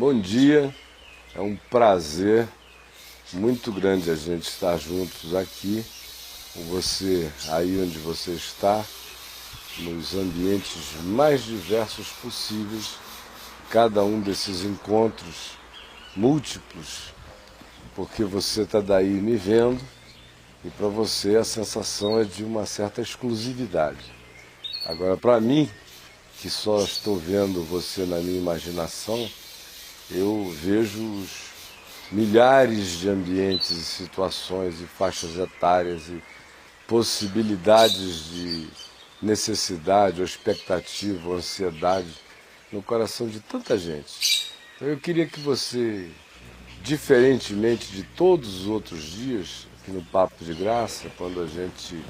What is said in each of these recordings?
Bom dia, é um prazer muito grande a gente estar juntos aqui, com você aí onde você está, nos ambientes mais diversos possíveis, cada um desses encontros múltiplos, porque você está daí me vendo e para você a sensação é de uma certa exclusividade. Agora, para mim, que só estou vendo você na minha imaginação, eu vejo os milhares de ambientes e situações e faixas etárias e possibilidades de necessidade, ou expectativa, ou ansiedade no coração de tanta gente. Então eu queria que você, diferentemente de todos os outros dias, aqui no Papo de Graça, quando a gente,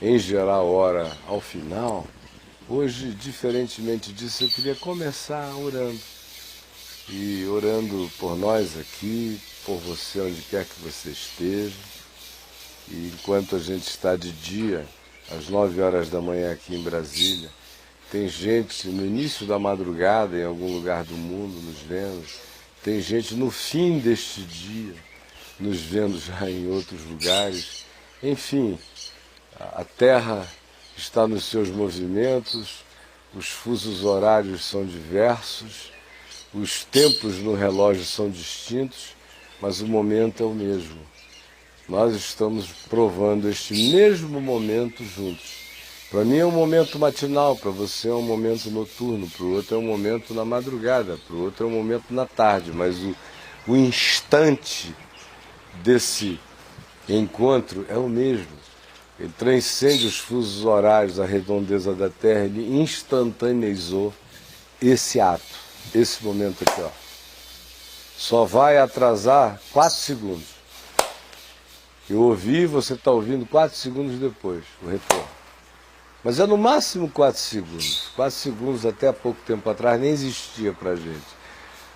em geral, ora ao final, hoje, diferentemente disso, eu queria começar orando. E orando por nós aqui, por você onde quer que você esteja. E enquanto a gente está de dia, às 9 horas da manhã aqui em Brasília, tem gente no início da madrugada em algum lugar do mundo nos vendo, tem gente no fim deste dia nos vendo já em outros lugares. Enfim, a Terra está nos seus movimentos, os fusos horários são diversos, os tempos no relógio são distintos, mas o momento é o mesmo. Nós estamos provando este mesmo momento juntos. Para mim é um momento matinal, para você é um momento noturno, para o outro é um momento na madrugada, para o outro é um momento na tarde, mas o instante desse encontro é o mesmo. Ele transcende os fusos horários, a redondeza da Terra, ele instantaneizou esse ato. Esse momento aqui, ó, só vai atrasar 4 segundos. Eu ouvi, você está ouvindo 4 segundos depois, o retorno. Mas é no máximo 4 segundos. 4 segundos até há pouco tempo atrás nem existia para a gente.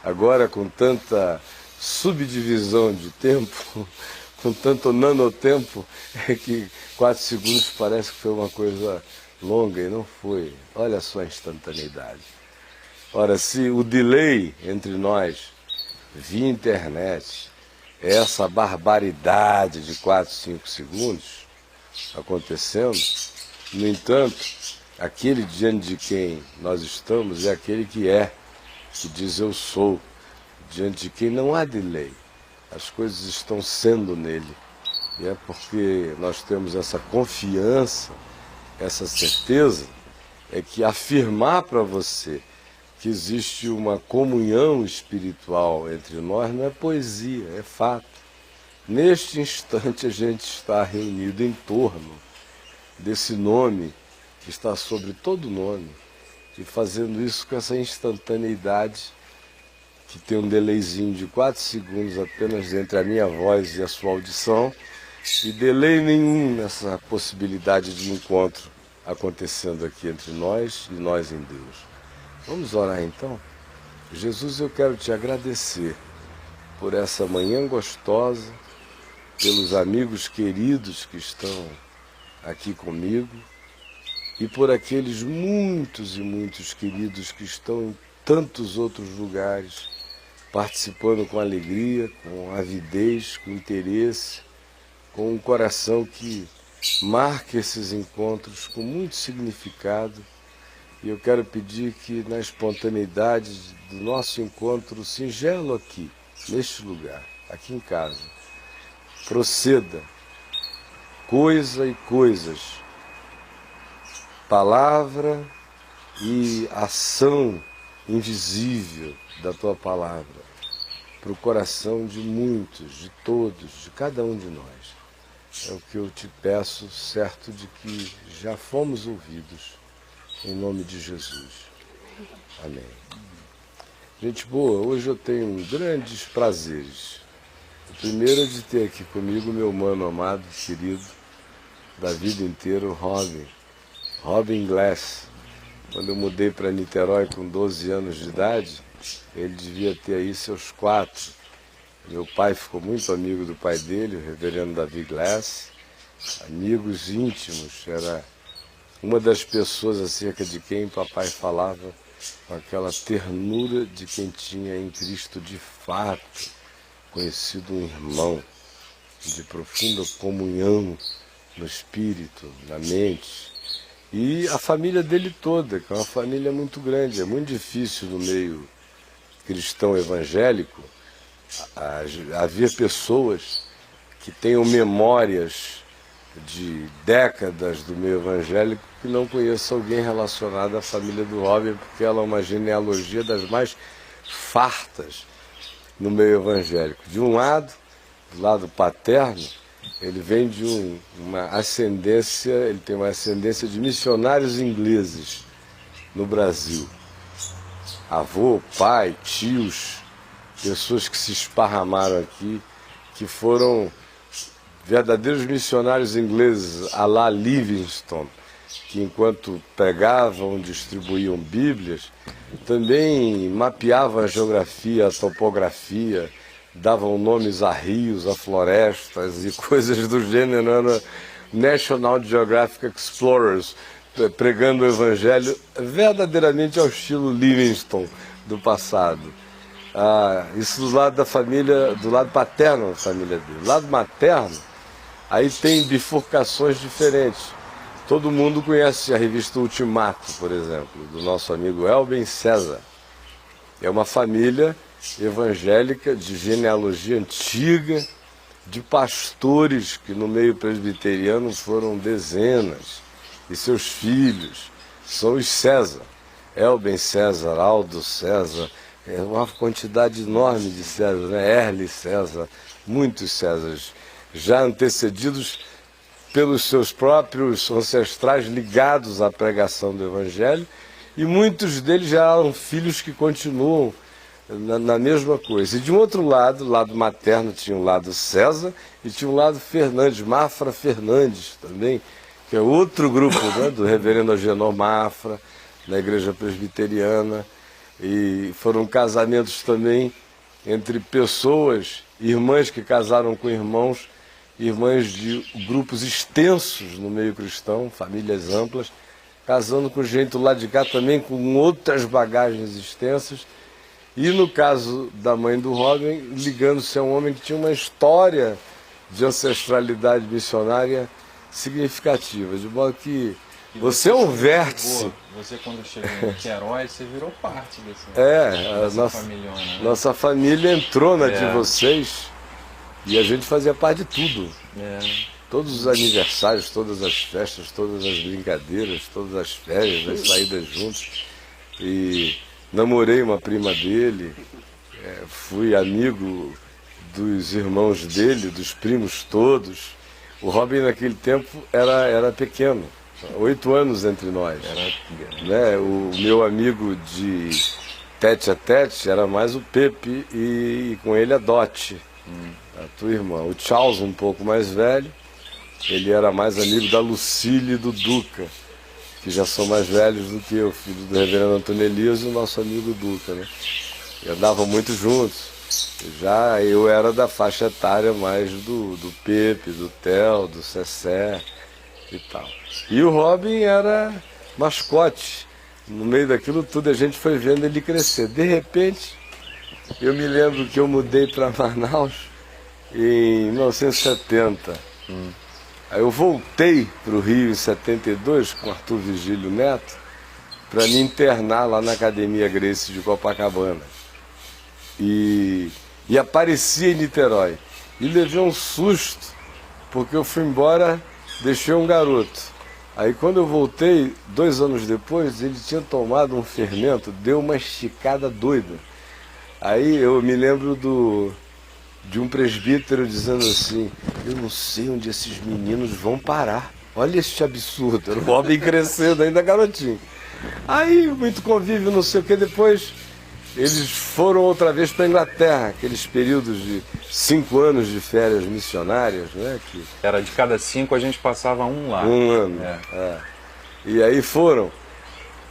Agora, com tanta subdivisão de tempo, com tanto nanotempo, é que 4 segundos parece que foi uma coisa longa e não foi. Olha só a instantaneidade. Ora, se o delay entre nós, via internet, é essa barbaridade de 4, 5 segundos acontecendo, no entanto, aquele diante de quem nós estamos é aquele que diz eu sou, diante de quem não há delay. As coisas estão sendo nele. E é porque nós temos essa confiança, essa certeza, é que afirmar para você que existe uma comunhão espiritual entre nós não é poesia, é fato. Neste instante a gente está reunido em torno desse nome que está sobre todo nome e fazendo isso com essa instantaneidade que tem um delayzinho de 4 segundos apenas entre a minha voz e a sua audição e delay nenhum nessa possibilidade de encontro acontecendo aqui entre nós e nós em Deus. Vamos orar então? Jesus, eu quero te agradecer por essa manhã gostosa, pelos amigos queridos que estão aqui comigo e por aqueles muitos e muitos queridos que estão em tantos outros lugares, participando com alegria, com avidez, com interesse, com um coração que marca esses encontros com muito significado. E eu quero pedir que na espontaneidade do nosso encontro singelo aqui, neste lugar, aqui em casa, proceda coisa e coisas, palavra e ação invisível da tua palavra, para o coração de muitos, de todos, de cada um de nós. É o que eu te peço, certo de que já fomos ouvidos. Em nome de Jesus. Amém. Gente boa, hoje eu tenho grandes prazeres. O primeiro é de ter aqui comigo meu mano amado, querido, da vida inteira, o Robin Glass. Quando eu mudei para Niterói com 12 anos de idade, ele devia ter aí seus 4. Meu pai ficou muito amigo do pai dele, o reverendo Davi Glass. Amigos íntimos, era uma das pessoas acerca de quem papai falava com aquela ternura de quem tinha em Cristo de fato conhecido um irmão, de profunda comunhão no espírito, na mente. E a família dele toda, que é uma família muito grande. É muito difícil no meio cristão evangélico haver pessoas que tenham memórias de décadas do meio evangélico que não conheçam alguém relacionado à família do Robin, porque ela é uma genealogia das mais fartas no meio evangélico. De um lado, do lado paterno, ele vem de uma ascendência, ele tem uma ascendência de missionários ingleses no Brasil. Avô, pai, tios, pessoas que se esparramaram aqui, que foram verdadeiros missionários ingleses, à la Livingstone, que enquanto pregavam, distribuíam Bíblias, também mapeavam a geografia, a topografia, davam nomes a rios, a florestas e coisas do gênero. Era National Geographic Explorers, pregando o Evangelho verdadeiramente ao estilo Livingstone do passado. Isso do lado da família, do lado paterno da família dele. Do lado materno, aí tem bifurcações diferentes. Todo mundo conhece a revista Ultimato, por exemplo, do nosso amigo Elben César. É uma família evangélica de genealogia antiga, de pastores que no meio presbiteriano foram dezenas, e seus filhos são os César. Elben César, Aldo César, é uma quantidade enorme de César, né? Erle César, muitos Césares, já antecedidos pelos seus próprios ancestrais ligados à pregação do Evangelho, e muitos deles já eram filhos que continuam na mesma coisa. E de um outro lado, lado materno, tinha um lado César e tinha um lado Fernandes, Mafra Fernandes também, que é outro grupo, né, do reverendo Agenor Mafra, na igreja presbiteriana. E foram casamentos também entre pessoas, irmãs que casaram com irmãos, irmãs de grupos extensos no meio cristão, famílias amplas, casando com gente lá de cá também com outras bagagens extensas. E no caso da mãe do Robin, ligando-se a um homem que tinha uma história de ancestralidade missionária significativa, de modo que você é um vértice. Você, quando chegou em Queiroz, você virou parte dessa família, né? Nossa família entrou na de vocês e a gente fazia parte de tudo. Todos os aniversários, todas as festas, todas as brincadeiras, todas as férias, as saídas juntos. E namorei uma prima dele, fui amigo dos irmãos dele, dos primos todos. O Robin naquele tempo era pequeno. 8 anos entre nós. Né? O meu amigo de tete a tete era mais o Pepe e com ele a Dot, a tua irmã. O Charles, um pouco mais velho, ele era mais amigo da Lucília e do Duca, que já são mais velhos do que eu, filho do reverendo Antônio Elias e o nosso amigo Duca. Né? E andavam muito juntos. Já eu era da faixa etária mais do Pepe, do Theo, do Cessé e tal. E o Robin era mascote. No meio daquilo tudo a gente foi vendo ele crescer. De repente, eu me lembro que eu mudei para Manaus em 1970. Aí eu voltei para o Rio em 72 com Arthur Vigílio Neto para me internar lá na Academia Grace de Copacabana. E apareci em Niterói. E levei um susto, porque eu fui embora, deixei um garoto. Aí quando eu voltei, 2 anos depois, ele tinha tomado um fermento, deu uma esticada doida. Aí eu me lembro de um presbítero dizendo assim: eu não sei onde esses meninos vão parar. Olha este absurdo. Era o Robin crescendo ainda garotinho. Aí muito convívio, não sei o que, depois eles foram outra vez para a Inglaterra, aqueles períodos de 5 anos de férias missionárias, né? Que era de cada 5 a gente passava um lá. Um ano. E aí foram.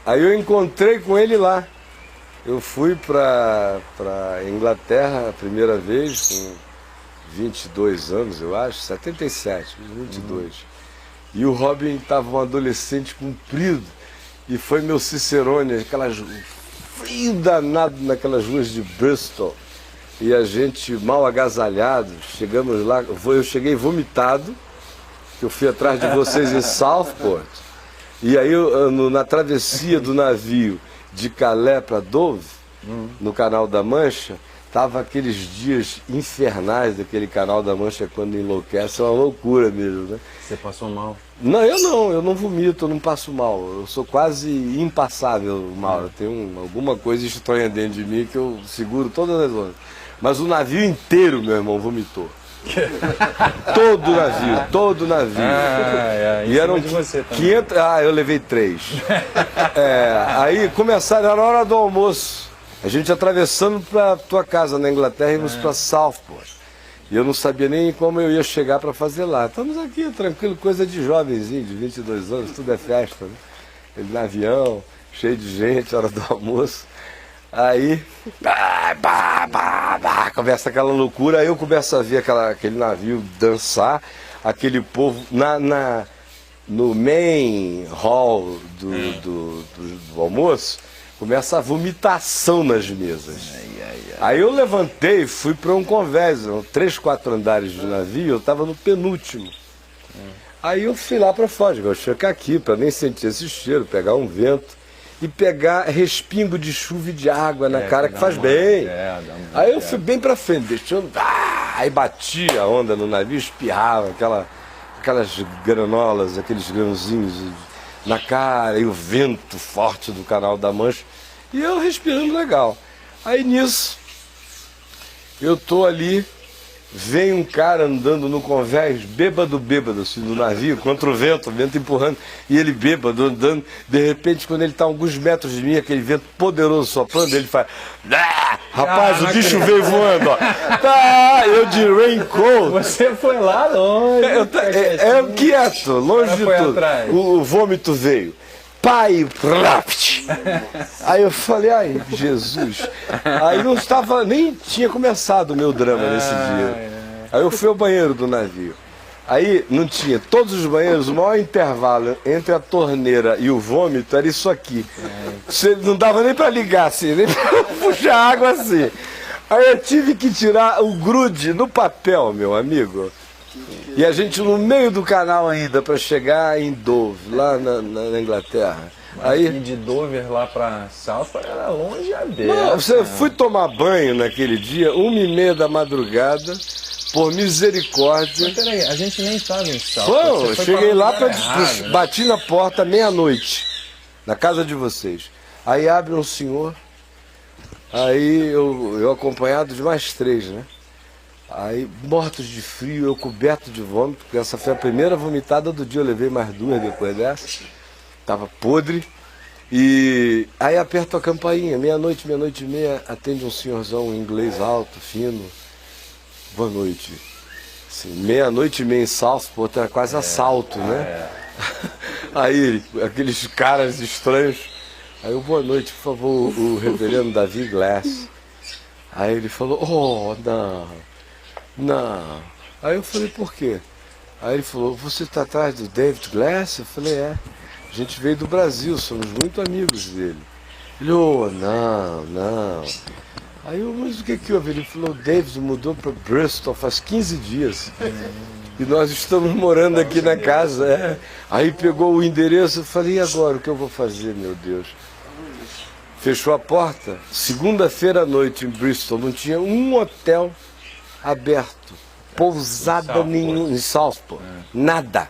Aí eu encontrei com ele lá. Eu fui para Inglaterra a primeira vez, com 22 anos, eu acho, 77, 22. E o Robin estava um adolescente comprido, e foi meu cicerone, aquelas frio danado naquelas ruas de Bristol. E a gente mal agasalhado, chegamos lá, eu cheguei vomitado, que eu fui atrás de vocês em Southport. E aí na travessia do navio de Calais para Dover, no Canal da Mancha, tava aqueles dias infernais daquele Canal da Mancha quando enlouquece, é uma loucura mesmo, né? Você passou mal? Não, eu não vomito, eu não passo mal. Eu sou quase impassável mal. Eu tenho alguma coisa estranha dentro de mim que eu seguro todas as ondas. Mas o navio inteiro, meu irmão, vomitou. Todo navio. E eram de você também. 500. Eu levei 3. Aí começaram, era hora do almoço. A gente atravessando para tua casa na Inglaterra, íamos para Southport. E eu não sabia nem como eu ia chegar para fazer lá. Estamos aqui, tranquilo, coisa de jovenzinho, de 22 anos, tudo é festa, né? Ele no avião, cheio de gente, hora do almoço. Aí, começa aquela loucura, aí eu começo a ver aquele navio dançar, aquele povo no main hall do almoço, começa a vomitação nas mesas. Aí eu levantei e fui para um convés, 3, 4 andares de navio, eu estava no penúltimo. Aí eu fui lá para fora, vou chegar aqui para nem sentir esse cheiro, pegar um vento. E pegar respingo de chuva e de água na cara, que faz bem. Aí eu fui bem pra frente, deixando. Aí batia a onda no navio, espirrava aquelas granolas, aqueles grãozinhos na cara, e o vento forte do Canal da Mancha. E eu respirando legal. Aí nisso, eu tô ali, vem um cara andando no convés, bêbado, assim, no navio, contra o vento empurrando, e ele bêbado, andando, de repente, quando ele está a alguns metros de mim, aquele vento poderoso soprando, ele faz, rapaz, o bicho veio voando, ó. Eu de raincoat. Você foi lá longe. Quieto, longe de tudo. O vômito veio. Pai, aí eu falei, ai, Jesus. Aí não estava, nem tinha começado o meu drama nesse dia. Aí eu fui ao banheiro do navio. Aí não tinha, todos os banheiros, o maior intervalo entre a torneira e o vômito era isso aqui. Você não dava nem para ligar assim, nem para puxar água assim. Aí eu tive que tirar o grude no papel, meu amigo. E a gente no meio do canal ainda para chegar em Dover, lá na Inglaterra. Aí de Dover lá para Southport era longe a beira. Não, você fui tomar banho naquele dia, 1h30 da madrugada, por misericórdia. Mas peraí, a gente nem estava em Southport. Bom, eu cheguei lá, bati na porta meia-noite, na casa de vocês. Aí abre um senhor, aí eu acompanhado de mais 3, né? Aí, mortos de frio, eu coberto de vômito, porque essa foi a primeira vomitada do dia, eu levei mais 2 depois dessa. Tava podre. E aí aperto a campainha, meia-noite e meia, atende um senhorzão inglês alto, fino. Boa noite. Assim, meia-noite e meia em Southport, era quase assalto, né? Aí, aqueles caras estranhos. Aí eu, boa noite, por favor, o reverendo Davi Glass. Aí ele falou, oh, não. Aí eu falei, por quê? Aí ele falou, você está atrás do David Glass? Eu falei, é. A gente veio do Brasil, somos muito amigos dele. Ele, oh, não. Aí eu, mas o que houve? Ele falou, o David mudou para Bristol faz 15 dias. E nós estamos morando aqui na casa. Aí pegou o endereço, eu falei, e agora, o que eu vou fazer, meu Deus? Fechou a porta. Segunda-feira à noite em Bristol, não tinha um hotel aberto, pousada nenhuma, em Southport, nada.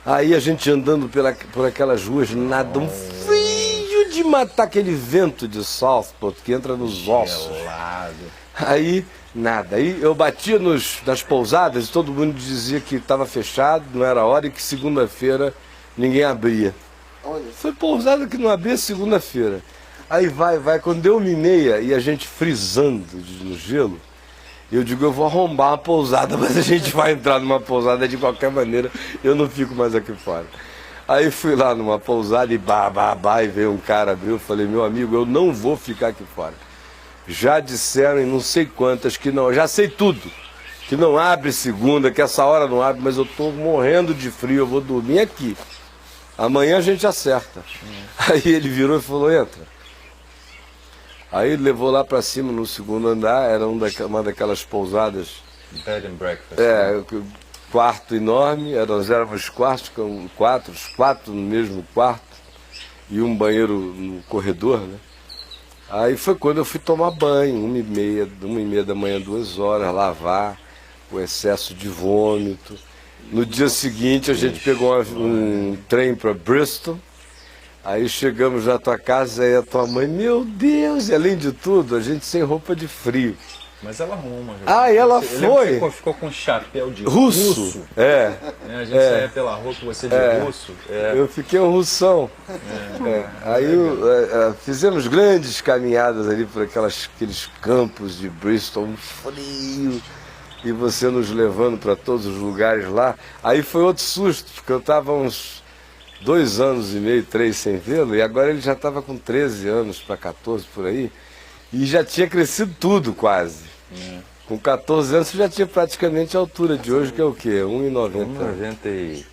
Aí a gente andando por aquelas ruas, nada, um frio de matar, aquele vento de Southport que entra nos ossos. Aí, nada. Aí eu batia nas pousadas e todo mundo dizia que estava fechado, não era hora e que segunda-feira ninguém abria. Foi pousada que não abria segunda-feira. Aí vai, quando deu 1h30 e a gente frisando no gelo, eu digo, eu vou arrombar uma pousada, mas a gente vai entrar numa pousada de qualquer maneira, eu não fico mais aqui fora. Aí fui lá numa pousada e veio um cara, abriu, eu falei, meu amigo, eu não vou ficar aqui fora. Já disseram em não sei quantas que não, já sei tudo, que não abre segunda, que essa hora não abre, mas eu estou morrendo de frio, eu vou dormir aqui. Amanhã a gente acerta. Aí ele virou e falou, entra. Aí levou lá para cima no segundo andar, era uma daquelas pousadas. Bed and breakfast. Quarto enorme, nós éramos quatro no mesmo quarto e um banheiro no corredor, né? Aí foi quando eu fui tomar banho, 1h30 da manhã, 2 horas, lavar, o excesso de vômito. No dia seguinte a gente pegou um trem para Bristol, aí chegamos na tua casa e a tua mãe, meu Deus, e além de tudo, a gente sem roupa de frio. Mas ela arruma. Ah, e ela foi? Você ficou com chapéu de russo. A gente saía pela rua com você de russo. Eu fiquei um russão. Aí fizemos grandes caminhadas ali por aqueles campos de Bristol, um frio, e você nos levando para todos os lugares lá. Aí foi outro susto, porque eu estava uns 2 anos e meio, 3 sem vê-lo, e agora ele já estava com 13 anos para 14 por aí, e já tinha crescido tudo quase. Com 14 anos você já tinha praticamente a altura de hoje, que é o quê? 1,90. 1,90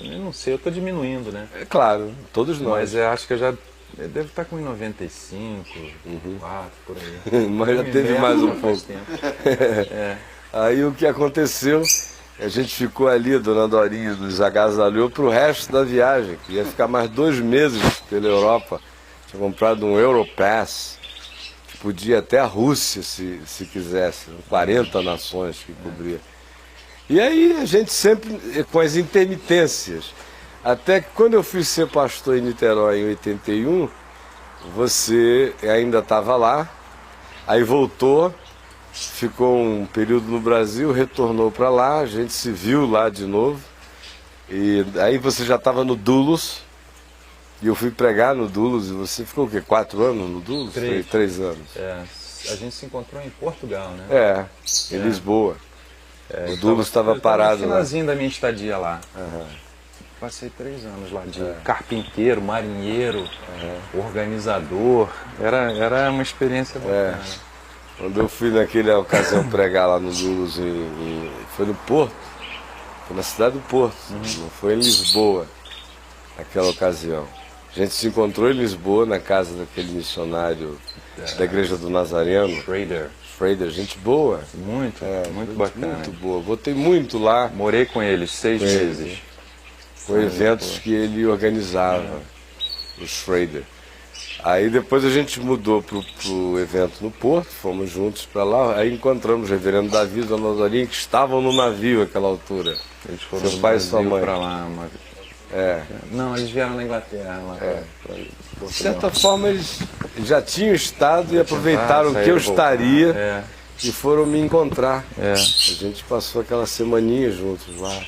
eu não sei, eu estou diminuindo, né? É claro, todos nós. Mas eu acho que eu já devo estar com 1,95, 4, por aí. Mas já teve mais um pouco. Aí o que aconteceu, a gente ficou ali, a dona Dorinha nos agasalhou para o resto da viagem, que ia ficar mais 2 meses pela Europa. Tinha comprado um Europass. Podia até a Rússia, se quisesse, 40 nações que cobria. E aí a gente sempre com as intermitências. Até que quando eu fui ser pastor em Niterói em 81, você ainda estava lá, aí voltou, ficou um período no Brasil, retornou para lá, a gente se viu lá de novo. E aí você já estava no Dulus. E eu fui pregar no Dulus, e você ficou o quê? 4 anos no Dulus? 3 anos. A gente se encontrou em Portugal, né? Em Lisboa. O Dulus estava parado no finalzinho da minha estadia lá. Passei 3 anos lá de carpinteiro, marinheiro, organizador. Era uma experiência bacana. Quando eu fui naquela ocasião pregar lá no Dulus, foi no Porto, foi na cidade do Porto, não foi em Lisboa, naquela ocasião. A gente se encontrou em Lisboa, na casa daquele missionário da Igreja do Nazareno. Schrader, gente boa. Muito bacana. Muito boa. Botei muito lá. Morei com eles 6 meses. Com eventos que ele organizava, o Schrader. Aí depois a gente mudou pro evento no Porto, fomos juntos para lá. Aí encontramos o reverendo Davi e Dona Dorinha, que estavam no navio naquela altura. Eles foram seu pai e sua mãe. Para lá, Não, eles vieram na Inglaterra. De certa forma, eles já tinham estado e aproveitaram que eu estaria e foram me encontrar. A gente passou aquela semaninha juntos lá.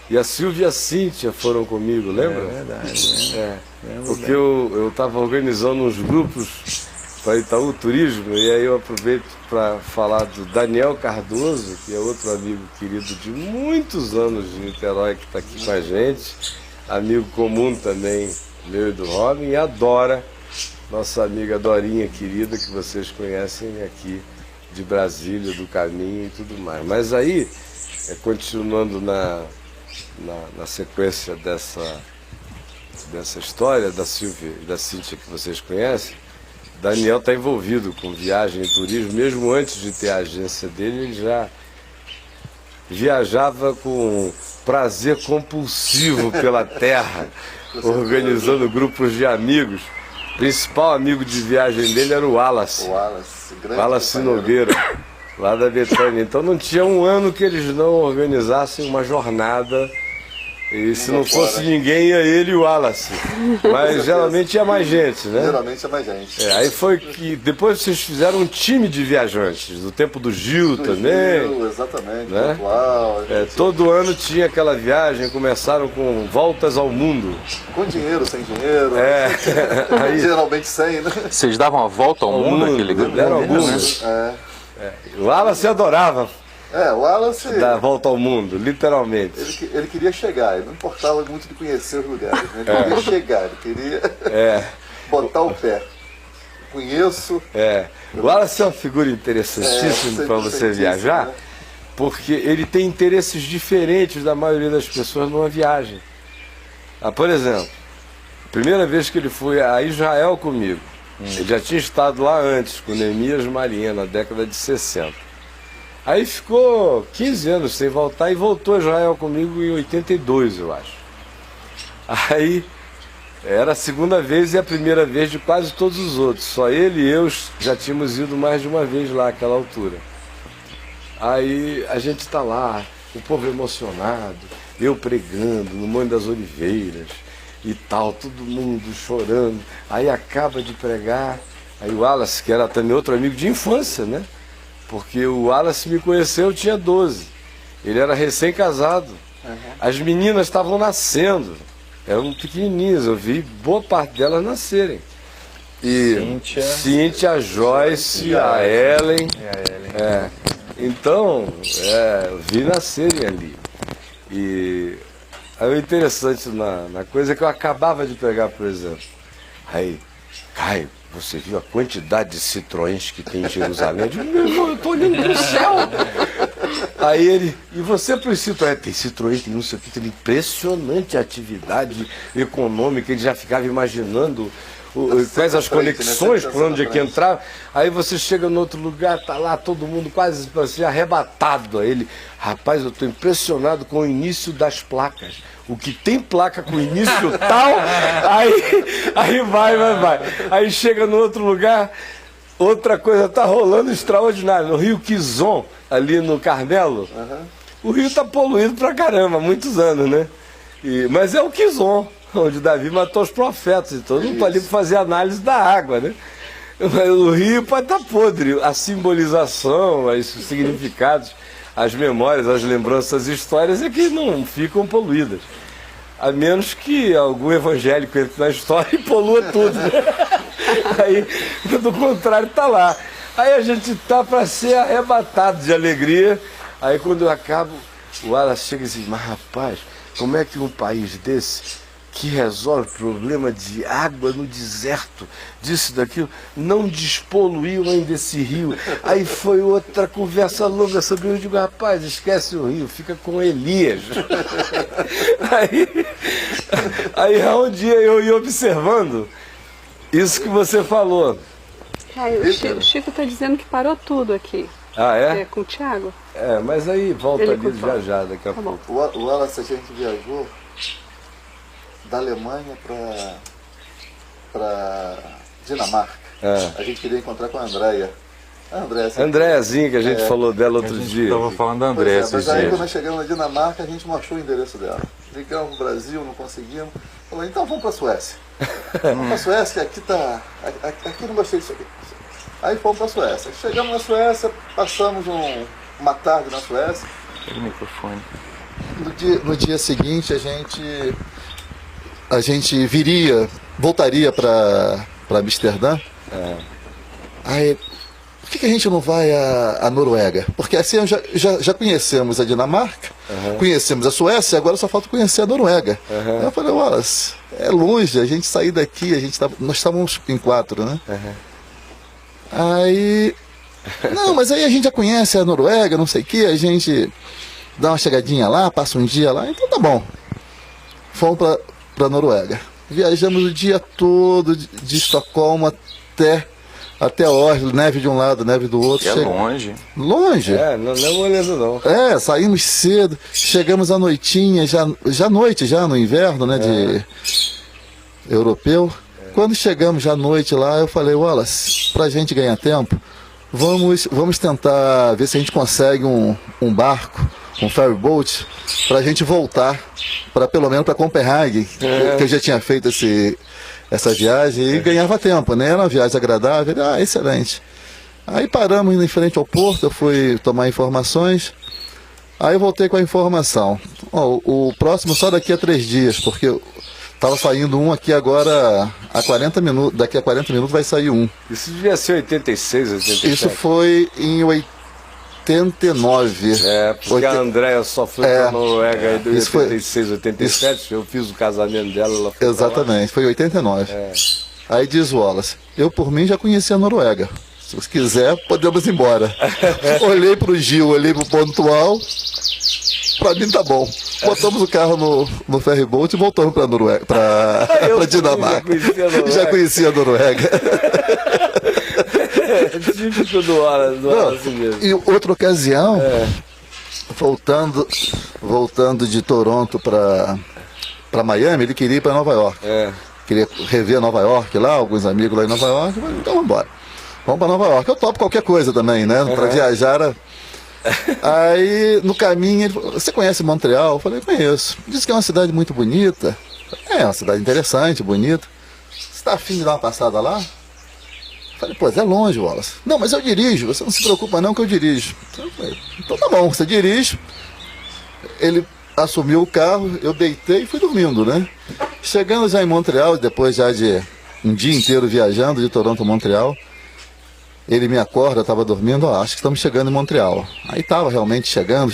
E a Silvia e a Cíntia foram comigo, lembra? É verdade. Porque eu estava organizando uns grupos para Itaú Turismo, e aí eu aproveito para falar do Daniel Cardoso, que é outro amigo querido de muitos anos de Niterói, que está aqui com a gente. Amigo comum também, meu e do Robin, e a Dora, nossa amiga Dorinha querida, que vocês conhecem aqui de Brasília, do Caminho e tudo mais. Mas aí, continuando na sequência dessa história da Silvia e da Cíntia que vocês conhecem, Daniel está envolvido com viagem e turismo, mesmo antes de ter a agência dele, ele já viajava com prazer compulsivo pela terra, organizando grupos de amigos. O principal amigo de viagem dele era o Wallace. Wallace Nogueira, lá da Betânia. Então não tinha um ano que eles não organizassem uma jornada. E se não fosse ninguém, ia ele e o Wallace. Mas geralmente ia mais gente, né? Geralmente é mais gente. Aí foi que depois vocês fizeram um time de viajantes, do tempo do Gil também. Gil, exatamente, né? Atual, todo ano tinha aquela viagem, começaram com voltas ao mundo. Com dinheiro, sem dinheiro. Aí, geralmente sem, né? Vocês davam a volta ao mundo naquele grupo? Deram alguns. O Wallace adorava. O Wallace... dar a volta ao mundo, literalmente. Ele queria chegar, ele não importava muito de conhecer os lugares. Né? Ele queria chegar, ele queria botar o pé. Conheço. O Wallace é uma figura interessantíssima para você viajar, né? Porque ele tem interesses diferentes da maioria das pessoas numa viagem. Por exemplo, a primeira vez que ele foi a Israel comigo, Ele já tinha estado lá antes, com Neemias Marinha, na década de 60. Aí ficou 15 anos sem voltar e voltou a Israel comigo em 82, eu acho. Aí era a segunda vez e a primeira vez de quase todos os outros. Só ele e eu já tínhamos ido mais de uma vez lá, àquela altura. Aí a gente está lá, o povo emocionado, eu pregando no Monte das Oliveiras e tal, todo mundo chorando. Aí acaba de pregar, aí o Wallace, que era também outro amigo de infância, né? Porque o Wallace me conheceu, eu tinha 12. Ele era recém-casado. As meninas estavam nascendo, eram pequenininhas, eu vi boa parte delas nascerem. E Cíntia, Joyce, a Ellen. Então, eu vi nascerem ali. E aí o interessante na coisa é que eu acabava de pegar, por exemplo. Aí, Caio, você viu a quantidade de Citroëns que tem em Jerusalém? Eu digo, meu irmão, eu estou olhando para o céu. Aí ele, e você para os Citroën? Tem Citroën, tem não sei o que, tem impressionante a atividade econômica, ele já ficava imaginando quais as conexões, por onde é que entrava. Aí você chega no outro lugar, tá lá todo mundo quase assim, arrebatado. Aí ele, rapaz, eu estou impressionado com o início das placas. O que tem placa com início tal, aí vai. Aí chega no outro lugar, outra coisa tá rolando extraordinária. No Rio Quizon, ali no Carmelo, o rio tá poluído pra caramba, há muitos anos, né? Mas é o Quizon, onde Davi matou os profetas, então não pode fazer análise da água, né? O rio pode estar podre, a simbolização, os significados, as memórias, as lembranças, as histórias é que não ficam poluídas. A menos que algum evangélico entre na história e polua tudo, né? Aí, do contrário, está lá. Aí a gente está para ser arrebatado de alegria. Aí quando eu acabo, o Wallace chega e diz, mas rapaz, como é que um país desse, que resolve problema de água no deserto, disso, daquilo, não despoluiu ainda esse rio? Aí foi outra conversa longa sobre o rio. Eu digo, rapaz, esquece o rio, fica com Elias. Aí um dia eu ia observando isso que você falou. O Chico está dizendo que parou tudo aqui. Ah, é? Com o Thiago? Mas aí volta Ele ali já, daqui a pouco. O Wallace, a gente viajou da Alemanha para Dinamarca. A gente queria encontrar com a Andréia. Andréazinha, que a gente falou dela outro dia. Estava falando da Andréia esses mas aí dias. quando nós chegamos na Dinamarca, a gente mostrou o endereço dela. Ligamos no Brasil, não conseguimos. Falou, então vamos para a Suécia. Vamos para a Suécia, que aqui não gostei disso aqui. Aí fomos para a Suécia. Chegamos na Suécia, passamos uma tarde na Suécia. Pega o microfone. No dia seguinte a gente voltaria para Amsterdã. Aí, por que a gente não vai à Noruega? Porque assim já conhecemos a Dinamarca, conhecemos a Suécia, agora só falta conhecer a Noruega. Aí eu falei, Wallace, é longe, a gente sair daqui, nós estávamos em 4, né? Aí, não, mas aí a gente já conhece a Noruega, não sei o que, a gente dá uma chegadinha lá, passa um dia lá, então tá bom. Fomos para a Noruega. Viajamos o dia todo de Estocolmo até Oslo, neve de um lado, neve do outro. Longe. Longe? Não é moleza não. Saímos cedo, chegamos à noitinha, já noite, já no inverno, né, de europeu. Quando chegamos já à noite lá, eu falei, Wallace, pra gente ganhar tempo, vamos tentar ver se a gente consegue um barco, um ferry boat, pra gente voltar, pelo menos para Copenhague, que eu já tinha feito essa viagem e ganhava tempo, né? Era uma viagem agradável, excelente. Aí paramos em frente ao porto, eu fui tomar informações, aí eu voltei com a informação. O próximo só daqui a 3 dias, porque estava saindo um aqui agora a 40 minutos, daqui a 40 minutos vai sair um. Isso devia ser 86, 87. Isso foi em 89. Porque a Andréia só foi para a Noruega em 86, 87, eu fiz o casamento dela, ela foi. Exatamente, foi em 89. Aí diz o Wallace, eu por mim já conhecia a Noruega. Se você quiser, podemos ir embora. Olhei para o Gil, olhei para o Pontual, para mim tá bom. botamos o carro no ferryboat e voltamos para Noruega, para Dinamarca. Já conhecia a Noruega. É típico do Wallace mesmo. E outra ocasião, voltando de Toronto para Miami, ele queria ir para Nova York. Queria rever Nova York lá, alguns amigos lá em Nova York. Falei, então vamos embora. Vamos para Nova York. Eu topo qualquer coisa também, né? Para viajar. Aí, no caminho, ele falou, você conhece Montreal? Eu falei, conheço. Disse que é uma cidade muito bonita. É uma cidade interessante, bonita. Você está afim de dar uma passada lá? Eu falei, pô, é longe, Wallace. Não, mas eu dirijo. Você não se preocupa não que eu dirijo. Eu falei, então tá bom, você dirige. Ele assumiu o carro, eu deitei e fui dormindo, né? Chegando já em Montreal, depois já de um dia inteiro viajando de Toronto a Montreal, ele me acorda, eu estava dormindo, acho que estamos chegando em Montreal. Aí estava realmente chegando,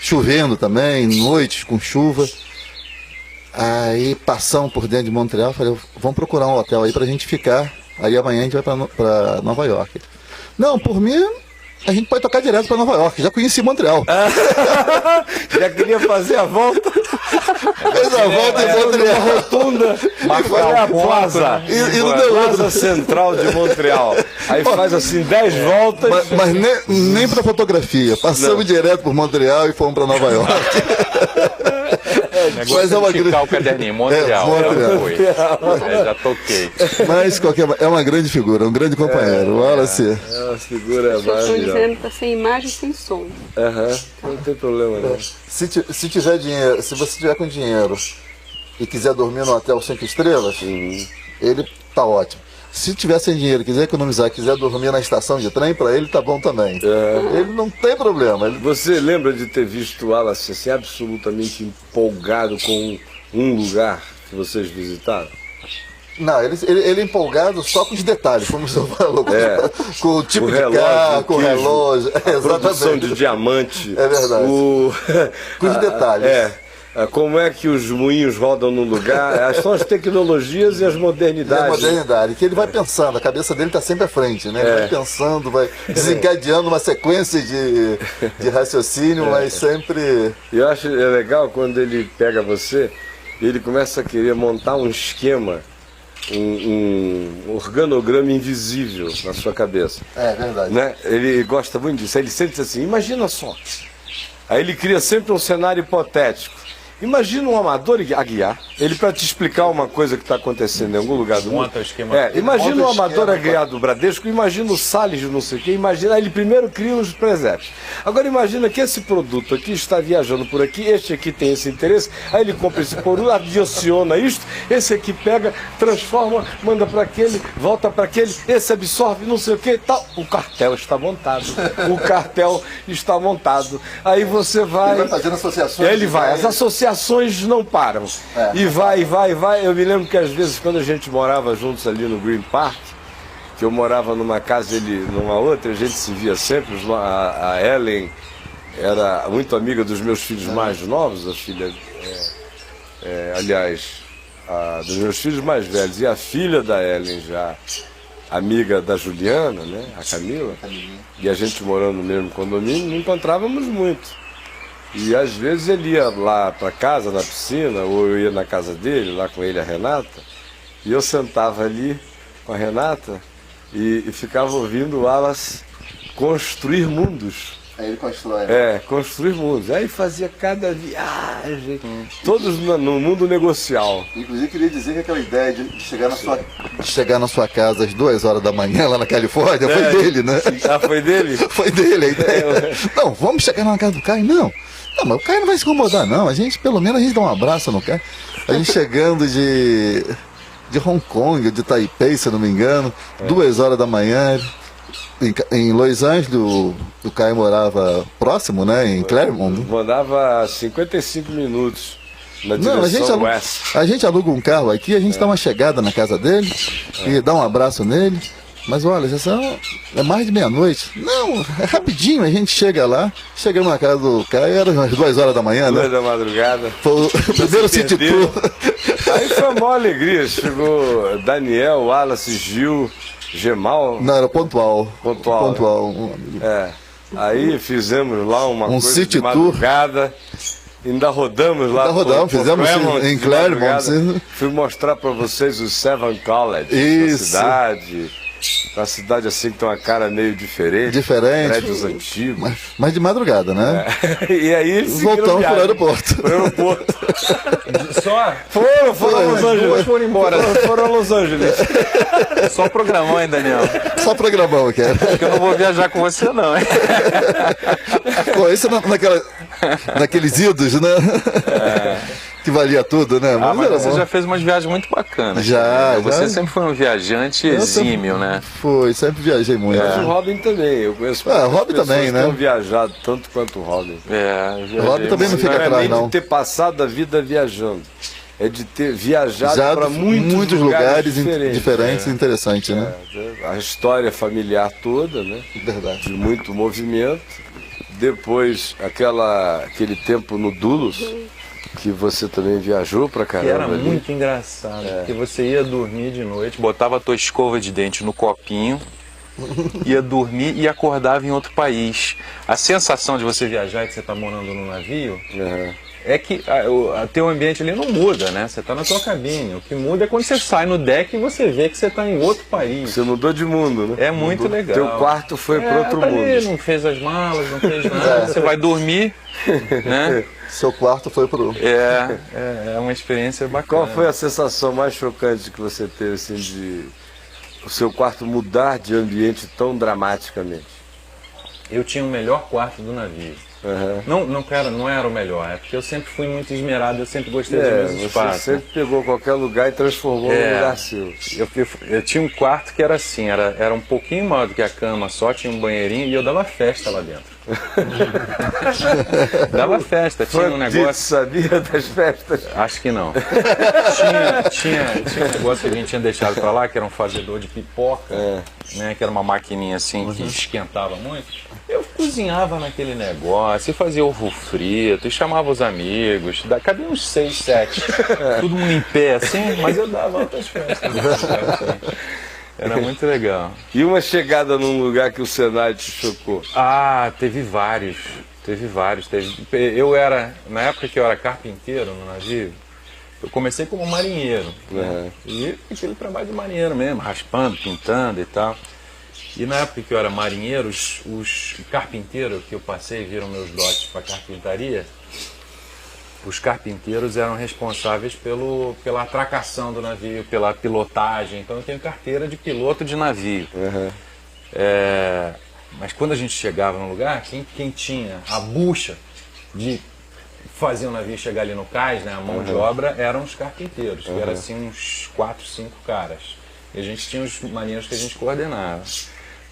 chovendo também, noites com chuva. Aí passamos por dentro de Montreal, falei, vamos procurar um hotel aí pra gente ficar. Aí amanhã a gente vai para Nova York. Não, por mim, a gente pode tocar direto para Nova York. Já conheci Montreal. Já queria fazer a volta. Fez a volta em Montreal. Uma rotunda. Foi a plaza. E não deu Plaza Central de Montreal. Aí faz assim 10 voltas. Mas nem para fotografia. Passamos direto por Montreal e fomos para Nova York. Mas é uma grande... o caderninho, Montreal. Já toquei. Mas é uma grande figura, um grande companheiro. Wallace. É uma figura Vocês estão maravilhosa. dizendo que está sem imagem e sem som. Não tem problema, não. Se tiver dinheiro, se você tiver com dinheiro e quiser dormir no hotel 5 estrelas, ele tá ótimo. Se tiver sem dinheiro, quiser economizar, quiser dormir na estação de trem, para ele tá bom também. Ele não tem problema. Você lembra de ter visto o Wallace assim, absolutamente empolgado com um lugar que vocês visitaram? Não, ele é empolgado só com os detalhes, como você falou, com o tipo de carro, com o relógio. A produção de diamante. É verdade. Com os detalhes. Como é que os moinhos rodam no lugar, são as tecnologias e as modernidades. E a modernidade, que ele vai pensando, a cabeça dele está sempre à frente, né? Ele vai pensando, vai desencadeando uma sequência de raciocínio, mas sempre... Eu acho legal quando ele pega você, ele começa a querer montar um esquema, um organograma invisível na sua cabeça. É verdade. Né? Ele gosta muito disso, aí ele sempre diz assim, imagina só. Aí ele cria sempre um cenário hipotético. Imagina um amador a guiar, ele para te explicar uma coisa que está acontecendo em algum lugar do mundo. Imagina um amador a guiar do Bradesco, imagina o Salles de não sei o quê, imagina, ele primeiro cria os presépios. Agora imagina que esse produto aqui está viajando por aqui, este aqui tem esse interesse, aí ele compra esse produto, adiciona isto, esse aqui pega, transforma, manda para aquele, volta para aquele, esse absorve, não sei o que, tal. O cartel está montado, o cartel está montado. Aí você vai... Ele vai fazendo associações. Ele vai, as associações não param. E vai. Eu me lembro que às vezes quando a gente morava juntos ali no Green Park, que eu morava numa casa, ele numa outra, a gente se via sempre, a Ellen era muito amiga dos meus filhos mais novos, a filha, dos meus filhos mais velhos, e a filha da Ellen já amiga da Juliana, né, a Camila, e a gente morando no mesmo condomínio, não encontrávamos muito. E às vezes ele ia lá para casa, na piscina, ou eu ia na casa dele, lá com ele, a Renata, e eu sentava ali com a Renata e ficava ouvindo o Wallace construir mundos. Aí ele constrói. Construir mundos. Aí fazia cada viagem, todos no mundo negocial. Inclusive queria dizer que aquela ideia de chegar na sua casa às 2 horas da manhã lá na Califórnia, foi dele, né? Foi dele? Foi dele a ideia. Não, vamos chegar na casa do Caio, não. Não, mas o Caio não vai se incomodar, não. Pelo menos a gente dá um abraço no Caio. A gente chegando de Hong Kong, de Taipei, se eu não me engano, 2 horas da manhã. Em Los Angeles, o Caio morava próximo, né? Em Claremont. Morava a 55 minutos na direção oeste. A gente aluga um carro aqui, a gente dá uma chegada na casa dele e dá um abraço nele. Mas olha, já é mais de meia-noite. Não, é rapidinho, a gente chega lá. Chegamos na casa do Caio, era umas 2 horas da manhã, né? 2 da madrugada. Foi o primeiro city tour. Aí foi uma alegria. Chegou Daniel, Wallace, Gil, Gemal. Não, era Pontual. Aí fizemos lá uma coisa city de madrugada. Ainda rodamos lá. Ainda rodamos, fizemos em Claremont. Fui mostrar para vocês o Seven College. Isso. Uma cidade assim que tem uma cara meio diferente. Prédios antigos. Mas de madrugada, né? E aí eles voltamos para o aeroporto. Só? Foram a Los Angeles. Foram embora. Foram a Los Angeles. Só programão, hein, Daniel? Só programão, cara. Acho que eu não vou viajar com você, não, hein? Pô, isso naqueles idos, né? Que valia tudo, né? Mas você já fez umas viagens muito bacanas. Já. Você sempre foi um viajante exímio, né? Foi, sempre viajei muito. O Robin também, eu conheço o Robin também, né? Que tenham viajado tanto quanto o Robin. O Robin também não fica atrás, não. Não é nem de ter passado a vida viajando, é de ter viajado para muitos lugares diferentes e interessantes, né? A história familiar toda, né? Verdade. De muito movimento. Depois, aquele tempo no Dulles, que você também viajou pra caramba. Que era muito engraçado, porque você ia dormir de noite, botava a tua escova de dente no copinho, ia dormir e acordava em outro país. A sensação de você viajar e que você está morando no navio é que o teu ambiente ali não muda, né? Você está na tua cabine. O que muda é quando você sai no deck e você vê que você está em outro país. Você mudou de mundo, né? É muito legal. Teu quarto foi para outro mundo. Ali, não fez as malas, não fez nada. Você vai dormir, né? Seu quarto foi pro... É uma experiência bacana. Qual foi a sensação mais chocante que você teve, assim, de o seu quarto mudar de ambiente tão dramaticamente? Eu tinha o melhor quarto do navio. Não era o melhor, é porque eu sempre fui muito esmerado, eu sempre gostei dos meus espaços. Você sempre pegou qualquer lugar e transformou num lugar seu. Eu tinha um quarto que era assim, era um pouquinho maior do que a cama, só tinha um banheirinho e eu dava festa lá dentro. Dava festa, tinha um negócio... sabia das festas? Acho que não. Tinha um negócio que a gente tinha deixado pra lá, que era um fazedor de pipoca, né, que era uma maquininha assim que esquentava muito. Eu cozinhava naquele negócio, e fazia ovo frito, e chamava os amigos, cabia uns 6, 7, todo mundo em pé assim, mas eu dava altas festas. Era muito legal. E uma chegada num lugar que o cenário te chocou? Teve vários. Na época que eu era carpinteiro no navio, eu comecei como marinheiro. Né? E aquele trabalho de marinheiro mesmo, raspando, pintando e tal. E na época que eu era marinheiro, os carpinteiros que eu passei viram meus dotes para carpintaria. Os carpinteiros eram responsáveis pela atracação do navio, pela pilotagem. Então eu tenho carteira de piloto de navio. Mas quando a gente chegava no lugar, quem tinha a bucha de fazer o navio chegar ali no cais, né, a mão de obra, eram os carpinteiros, que eram assim uns 4, 5 caras. E a gente tinha os marinheiros que a gente coordenava.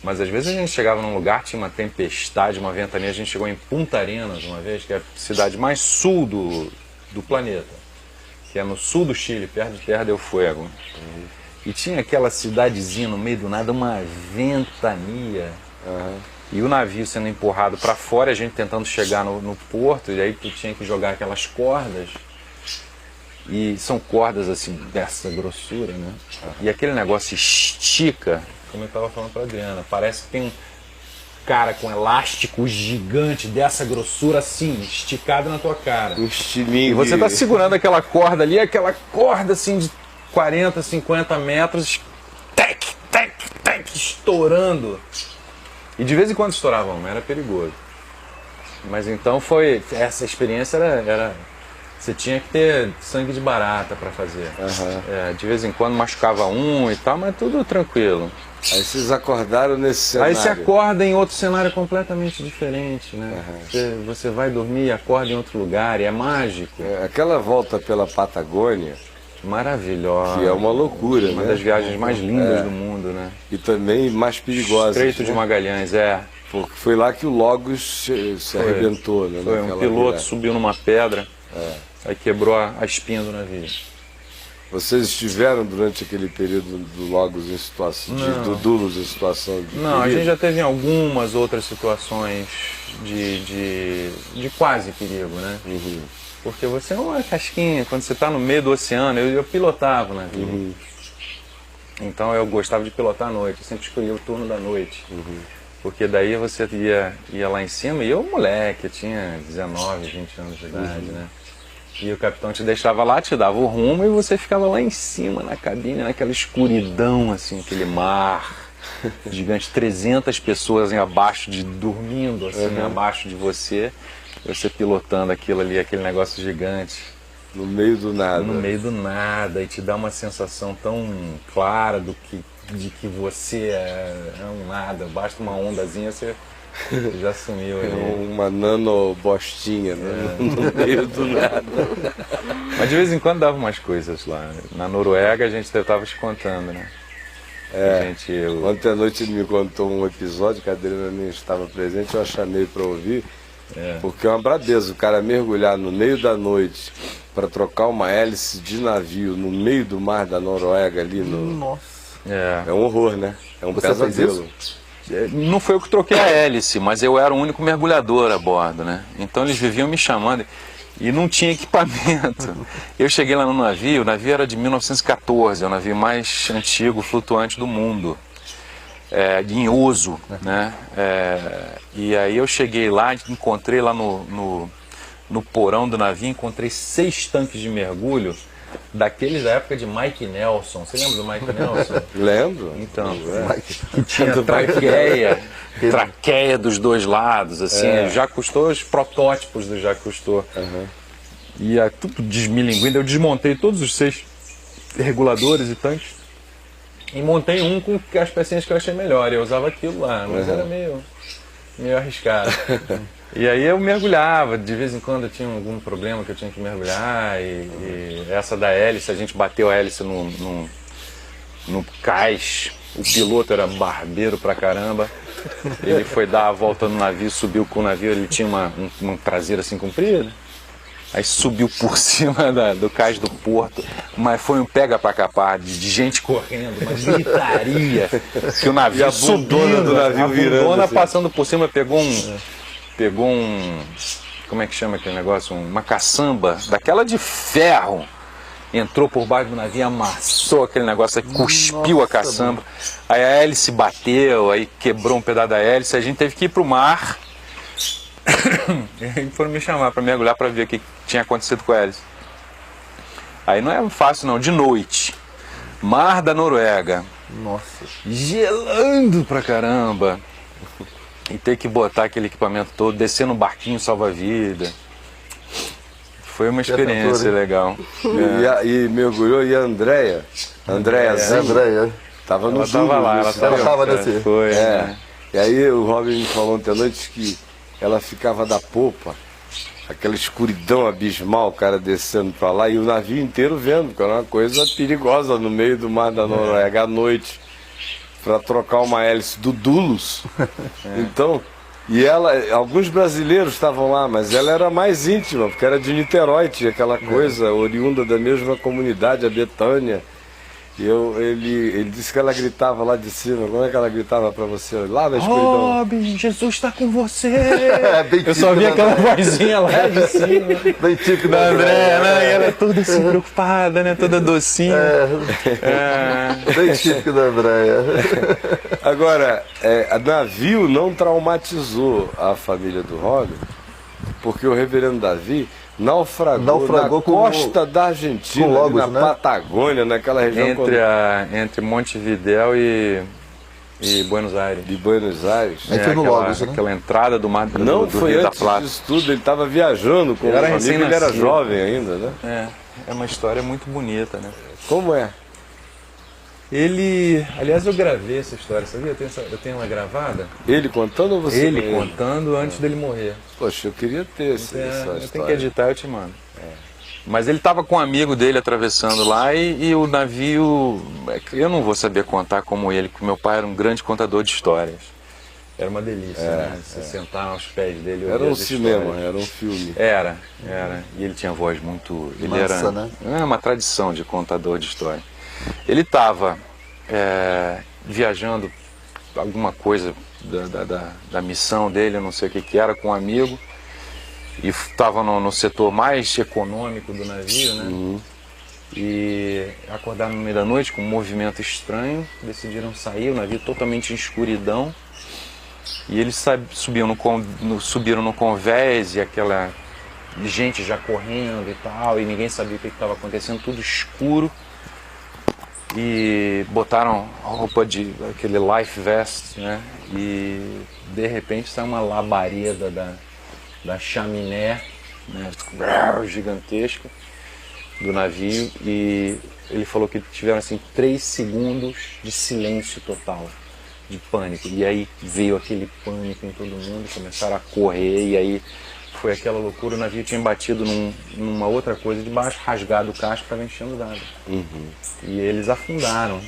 Mas às vezes a gente chegava num lugar, tinha uma tempestade, uma ventania, a gente chegou em Punta Arenas uma vez, que é a cidade mais sul do planeta, que é no sul do Chile, perto de Terra del Fuego. E tinha aquela cidadezinha no meio do nada, uma ventania, e o navio sendo empurrado para fora, a gente tentando chegar no porto, e aí tu tinha que jogar aquelas cordas, e são cordas assim, dessa grossura, né? E aquele negócio estica, como eu estava falando para a Adriana, parece que tem um cara com elástico gigante dessa grossura assim, esticado na tua cara. Um estilingue. E você tá segurando aquela corda ali, aquela corda assim de 40, 50 metros, tec, tec, tec, estourando. E de vez em quando estourava, era perigoso. Mas então essa experiência era você tinha que ter sangue de barata para fazer. De vez em quando machucava um e tal, mas tudo tranquilo. Aí vocês acordaram nesse cenário. Aí você acorda em outro cenário completamente diferente, né? Você vai dormir e acorda em outro lugar, e é mágico. Aquela volta pela Patagônia... Maravilhosa. Que é uma loucura, uma das viagens mais lindas do mundo, né? E também mais perigosas. Estreito de Magalhães, Porque foi lá que o Logos se arrebentou, né? Foi, um piloto subiu numa pedra, aí quebrou a espinha do navio. Vocês estiveram durante aquele período do Logos em situação, do Dulles em situação de Não, perigo? A gente já teve algumas outras situações de quase perigo, né? Porque você é uma casquinha, quando você está no meio do oceano, eu pilotava o navio. Então eu gostava de pilotar à noite, eu sempre escolhia o turno da noite. Porque daí você ia lá em cima, e eu moleque, eu tinha 19, 20 anos de idade, né? E o capitão te deixava lá, te dava o rumo e você ficava lá em cima na cabine, naquela escuridão, assim, aquele mar gigante, 300 pessoas abaixo dormindo, assim, abaixo de você pilotando aquilo ali, aquele negócio gigante. No meio do nada. No meio do nada, e te dá uma sensação tão clara de que você é um nada, basta uma ondazinha, você já sumiu ali. Uma nanobostinha, né? No meio do nada. Mas de vez em quando dava umas coisas lá. Na Noruega a gente estava te contando, né? Ontem à noite ele me contou um episódio que a Adriana nem estava presente, eu a chamei para ouvir, porque é uma brabeza, o cara mergulhar no meio da noite para trocar uma hélice de navio no meio do mar da Noruega ali no... Nossa. É um horror, né? É um pesadelo. Não foi eu que troquei a hélice, mas eu era o único mergulhador a bordo, né? Então eles viviam me chamando e não tinha equipamento. Eu cheguei lá no navio, o navio era de 1914, é o navio mais antigo flutuante do mundo, em uso, né? E aí eu cheguei lá, encontrei lá no porão do navio, encontrei 6 tanques de mergulho, daqueles da época de Mike Nelson. Você lembra do Mike Nelson? Lembro. Então, que tinha traqueia dos dois lados, assim, Jacques Cousteau, os protótipos do Jacques Cousteau. E tudo desmilinguindo, eu desmontei todos os 6 reguladores e tanques e montei um com as pecinhas que eu achei melhor. Eu usava aquilo lá, mas era meio arriscado. E aí eu mergulhava, de vez em quando eu tinha algum problema que eu tinha que mergulhar, e essa da hélice, a gente bateu a hélice no cais, o piloto era barbeiro pra caramba, ele foi dar a volta no navio, subiu com o navio, ele tinha uma traseira assim comprida, aí subiu por cima do cais do porto, mas foi um pega pra capar de gente correndo, uma gritaria, que o navio subindo, do navio virando, assim. Passando por cima, pegou um, como é que chama aquele negócio? Uma caçamba, daquela de ferro, entrou por baixo do navio, amassou aquele negócio, aí cuspiu a caçamba, aí a hélice bateu, aí quebrou um pedaço da hélice, a gente teve que ir pro mar, e aí foram me chamar para mergulhar para ver o que tinha acontecido com a hélice. Aí não é fácil não, de noite, mar da Noruega, Nossa. gelando pra caramba, e ter que botar aquele equipamento todo, descer no barquinho salva-vida. Foi uma experiência legal. E mergulhou, e a Andréia estava no jogo. Ela estava nesse. Foi. E aí o Robin me falou ontem à noite que ela ficava da popa, aquela escuridão abismal, o cara descendo para lá, e o navio inteiro vendo, porque era uma coisa perigosa no meio do mar da Noruega à noite, para trocar uma hélice do Dulus. Então, e alguns brasileiros estavam lá, mas ela era mais íntima, porque era de Niterói, tinha aquela coisa oriunda da mesma comunidade, a Betânia. E ele disse que ela gritava lá de cima. Como é que ela gritava para você? Lá na escuridão. Robin, Jesus está com você. Eu só vi aquela vozinha lá de cima. Bem típico da Andréia, né? E ela é toda assim preocupada, né? Toda docinha. Bem típico da Andréia. Agora, a navio não traumatizou a família do Robin, porque o reverendo Davi naufragou na costa da Argentina, Lagos, na Patagônia, naquela região entre Montevidéu e Buenos Aires. De Buenos Aires. Aí foi no Lagos, né? Aquela entrada do mar Não, do foi Rio antes da Plata. disso tudo, ele estava viajando com o amigo, ele era jovem ainda, né? É uma história muito bonita, né? Como é? Aliás, eu gravei essa história, sabia? Eu tenho uma gravada. Ele contando ou você? Ele contando antes dele morrer. Poxa, eu queria ter essa história. Eu tenho que editar, eu te mando. Mas ele estava com um amigo dele atravessando lá e o navio... Eu não vou saber contar como ele, porque meu pai era um grande contador de histórias. Era uma delícia, né? Você sentar aos pés dele. Era um cinema, era um filme. Era. E ele tinha voz muito... Ele Massa, né? É uma tradição de contador de história. Ele estava viajando alguma coisa da missão dele, eu não sei o que era, com um amigo, e estava no setor mais econômico do navio, né? E acordaram no meio da noite com um movimento estranho, decidiram sair, o navio totalmente em escuridão, E eles subiram no convés e aquela gente já correndo e tal, e ninguém sabia o que estava acontecendo, tudo escuro. E botaram a roupa de aquele life vest, né? E de repente sai uma labareda da chaminé, né? Gigantesca do navio, e ele falou que tiveram assim 3 segundos de silêncio total, de pânico. E aí veio aquele pânico em todo mundo, começaram a correr, e aí foi aquela loucura. O navio tinha batido numa outra coisa de baixo, rasgado o casco, estava enchendo d'água. E eles afundaram.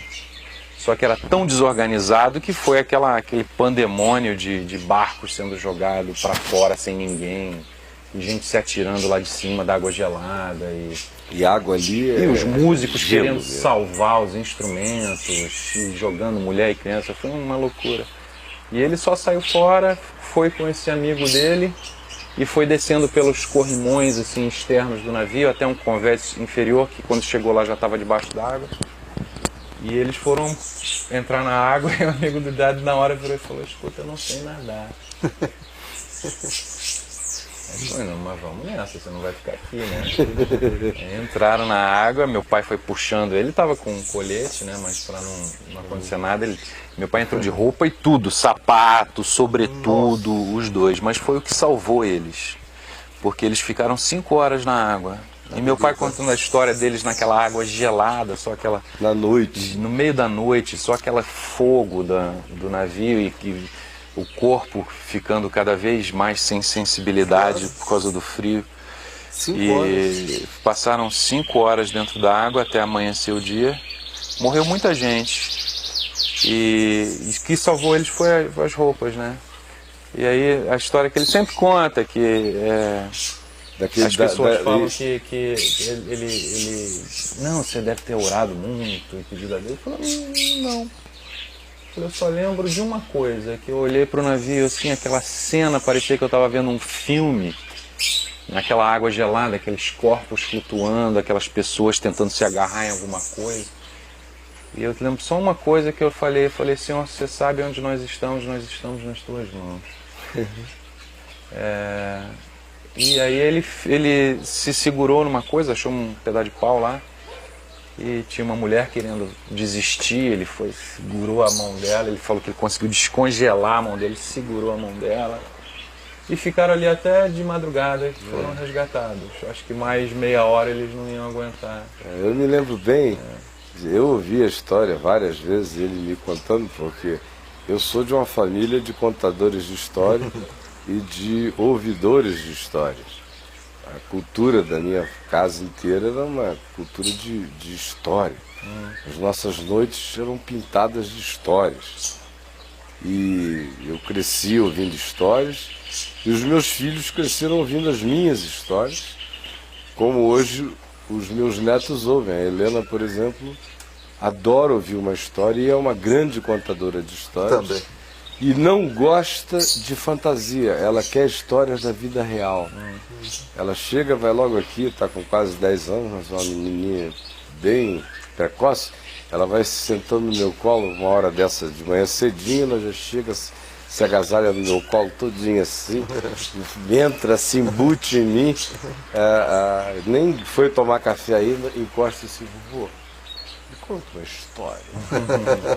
Só que era tão desorganizado que foi aquele pandemônio de barcos sendo jogados para fora sem ninguém, e gente se atirando lá de cima da água gelada. E água ali e os músicos gelo, querendo salvar os instrumentos, e jogando mulher e criança. Foi uma loucura. E ele só saiu fora, foi com esse amigo dele e foi descendo pelos corrimões assim, externos do navio até um convés inferior, que quando chegou lá já estava debaixo d'água. E eles foram entrar na água e o amigo do Dado na hora virou e falou: escuta, eu não sei nadar. Aí falei: não, mas vamos nessa, você não vai ficar aqui, né? Aí entraram na água, meu pai foi puxando, ele estava com um colete, né? Mas para não acontecer nada, meu pai entrou de roupa e tudo, sapato, sobretudo, os dois, mas foi o que salvou eles, porque eles ficaram 5 horas na água. E meu pai contando a história deles naquela água gelada, só aquela... Na noite. No meio da noite, só aquele fogo do navio e o corpo ficando cada vez mais sem sensibilidade por causa do frio. 5 horas. E passaram 5 horas dentro da água até amanhecer o dia. Morreu muita gente. E que salvou eles foi as roupas, né? E aí a história que ele sempre conta, que as pessoas falam que ele... Não, você deve ter orado muito e pedido a Deus. Eu falei: não. Eu só lembro de uma coisa, que eu olhei para o navio, assim, aquela cena, parecia que eu estava vendo um filme, naquela água gelada, aqueles corpos flutuando, aquelas pessoas tentando se agarrar em alguma coisa. E eu lembro só uma coisa que eu falei: Senhor, você sabe onde nós estamos nas tuas mãos. E aí ele se segurou numa coisa, achou um pedaço de pau lá, e tinha uma mulher querendo desistir, ele segurou a mão dela, ele falou que ele conseguiu descongelar a mão dele, segurou a mão dela, e ficaram ali até de madrugada, e foram resgatados. Acho que mais meia hora eles não iam aguentar. Eu me lembro bem, eu ouvi a história várias vezes, ele me contando, porque eu sou de uma família de contadores de história e de ouvidores de histórias. A cultura da minha casa inteira era uma cultura de história. As nossas noites eram pintadas de histórias. E eu cresci ouvindo histórias, e os meus filhos cresceram ouvindo as minhas histórias, como hoje os meus netos ouvem. A Helena, por exemplo, adora ouvir uma história e é uma grande contadora de histórias. Também. E não gosta de fantasia, ela quer histórias da vida real. Ela chega, vai logo aqui, está com quase 10 anos, mas é uma menininha bem precoce. Ela vai se sentando no meu colo, uma hora dessa de manhã cedinho, ela já chega, se agasalha no meu colo todinho assim, entra, se embute em mim, nem foi tomar café ainda, encosta assim: vovô, me conta uma história.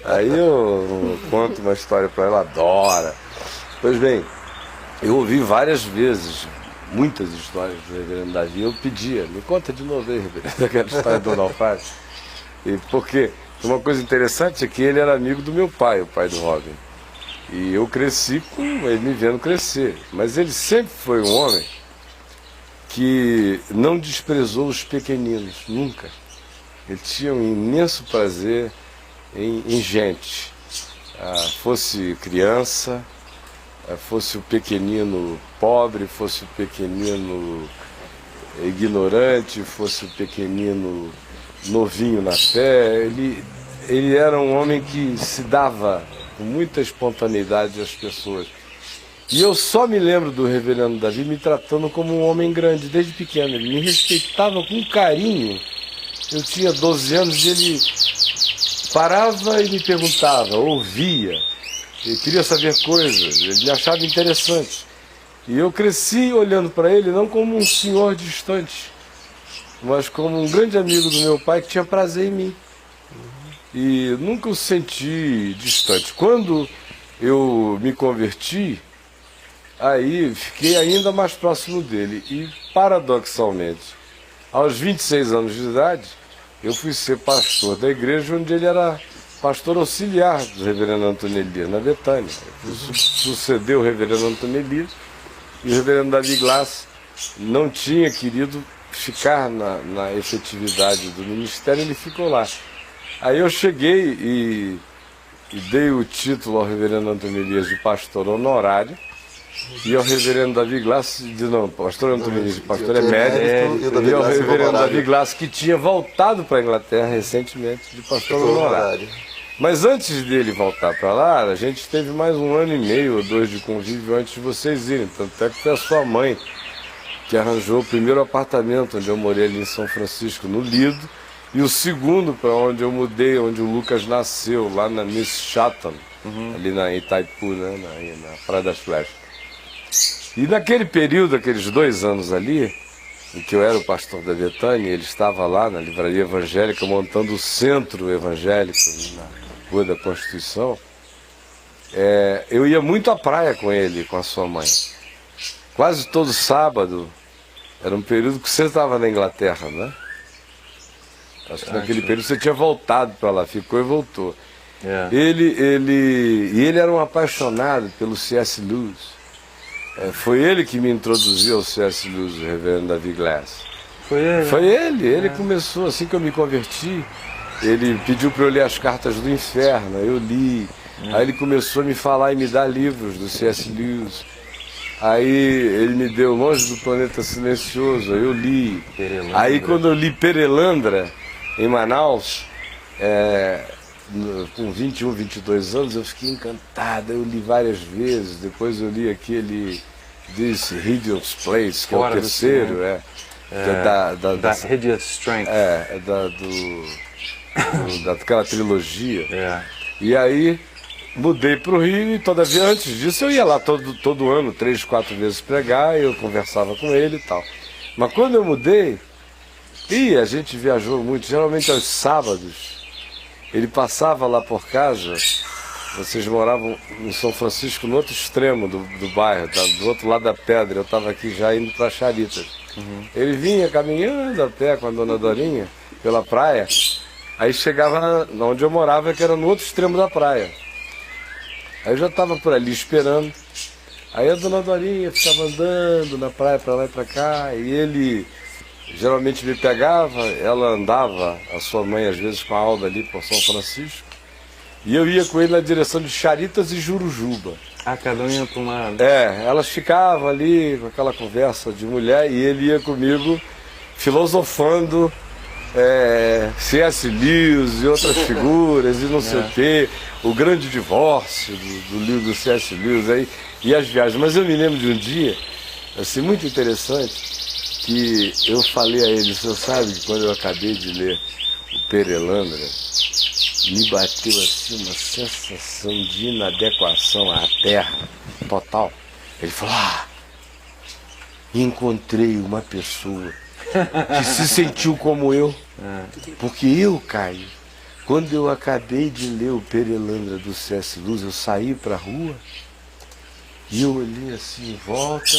Aí eu conto uma história para ela, adora. Pois bem, eu ouvi várias vezes, muitas histórias do Reverendo Davi. Eu pedia: me conta de novo aí, Reverendo, aquela história do Naufrágio. E porque uma coisa interessante é que ele era amigo do meu pai, o pai do Robin. E eu cresci com ele me vendo crescer. Mas ele sempre foi um homem que não desprezou os pequeninos, nunca. Ele tinha um imenso prazer em gente, fosse criança, fosse o pequenino pobre, fosse o pequenino ignorante, fosse o pequenino novinho na fé. Ele era um homem que se dava com muita espontaneidade às pessoas. E eu só me lembro do Reverendo Davi me tratando como um homem grande desde pequeno. Ele me respeitava com carinho. Eu tinha 12 anos e ele parava e me perguntava, ouvia. Ele queria saber coisas, ele me achava interessante. E eu cresci olhando para ele não como um senhor distante, mas como um grande amigo do meu pai que tinha prazer em mim. E nunca o senti distante. Quando eu me converti, aí fiquei ainda mais próximo dele. E, paradoxalmente, aos 26 anos de idade, eu fui ser pastor da igreja onde ele era pastor auxiliar do reverendo Antônio Elias, na Betânia. Sucedeu o reverendo Antônio Elias e o reverendo Davi Glass não tinha querido ficar na efetividade do ministério, ele ficou lá. Aí eu cheguei e dei o título ao reverendo Antônio Elias de pastor honorário e ao reverendo Davi Glass, pastor Antônio Elias de pastor emérito, e ao reverendo Davi Glass, que tinha voltado para a Inglaterra recentemente, de pastor honorário. Mas antes dele voltar para lá, a gente teve mais 1 ano e meio ou 2 de convívio antes de vocês irem. Tanto é que foi a sua mãe que arranjou o primeiro apartamento onde eu morei ali em São Francisco, no Lido, e o segundo para onde eu mudei, onde o Lucas nasceu, lá na Miss Chatham, ali na Itaipu, né, na Praia das Flechas. E naquele período, aqueles 2 anos ali, em que eu era o pastor da Betânia, ele estava lá na livraria evangélica, montando o centro evangélico, na Rua da Constituição, eu ia muito à praia com ele, com a sua mãe. Quase todo sábado, era um período que você estava na Inglaterra, né? Acho que naquele período você tinha voltado para lá, ficou e voltou. Ele era um apaixonado pelo C.S. Lewis. Foi ele que me introduziu ao C.S. Lewis, o reverendo Davi Glass. Foi ele? Foi ele começou, assim que eu me converti, ele pediu para eu ler as Cartas do Inferno, eu li. Aí ele começou a me falar e me dar livros do C.S. Lewis. Aí ele me deu Longe do Planeta Silencioso, aí eu li. Aí quando eu li Perelandra, em Manaus, com 21, 22 anos, eu fiquei encantado, eu li várias vezes, depois eu li aquele This Hideous Place, que Fora é o terceiro, da Hideous Strength. Daquela trilogia. E aí mudei para o Rio e todavia antes disso eu ia lá todo ano, 3, 4 vezes pregar, eu conversava com ele e tal. Mas quando eu mudei, a gente viajou muito, geralmente aos sábados, ele passava lá por casa, vocês moravam em São Francisco, no outro extremo do bairro, do outro lado da pedra, eu estava aqui já indo para Charitas. Ele vinha caminhando a pé com a dona Dorinha, pela praia, aí chegava onde eu morava, que era no outro extremo da praia. Aí eu já estava por ali esperando, aí a dona Dorinha ficava andando na praia para lá e para cá, e ele geralmente me pegava, ela andava, a sua mãe às vezes com a Alda ali por São Francisco, e eu ia com ele na direção de Charitas e Jurujuba. Cada um ia para uma... Elas ficavam ali com aquela conversa de mulher, e ele ia comigo filosofando C.S. Lewis e outras figuras e não sei o quê, o grande divórcio do livro do C.S. Lewis aí, e as viagens. Mas eu me lembro de um dia, assim, muito interessante, que eu falei a ele, você sabe que quando eu acabei de ler o Perelandra, me bateu assim uma sensação de inadequação à terra total. Ele falou, encontrei uma pessoa que se sentiu como eu, porque eu, Caio, quando eu acabei de ler o Perelandra do C.S. Lewis, eu saí para a rua e eu olhei assim em volta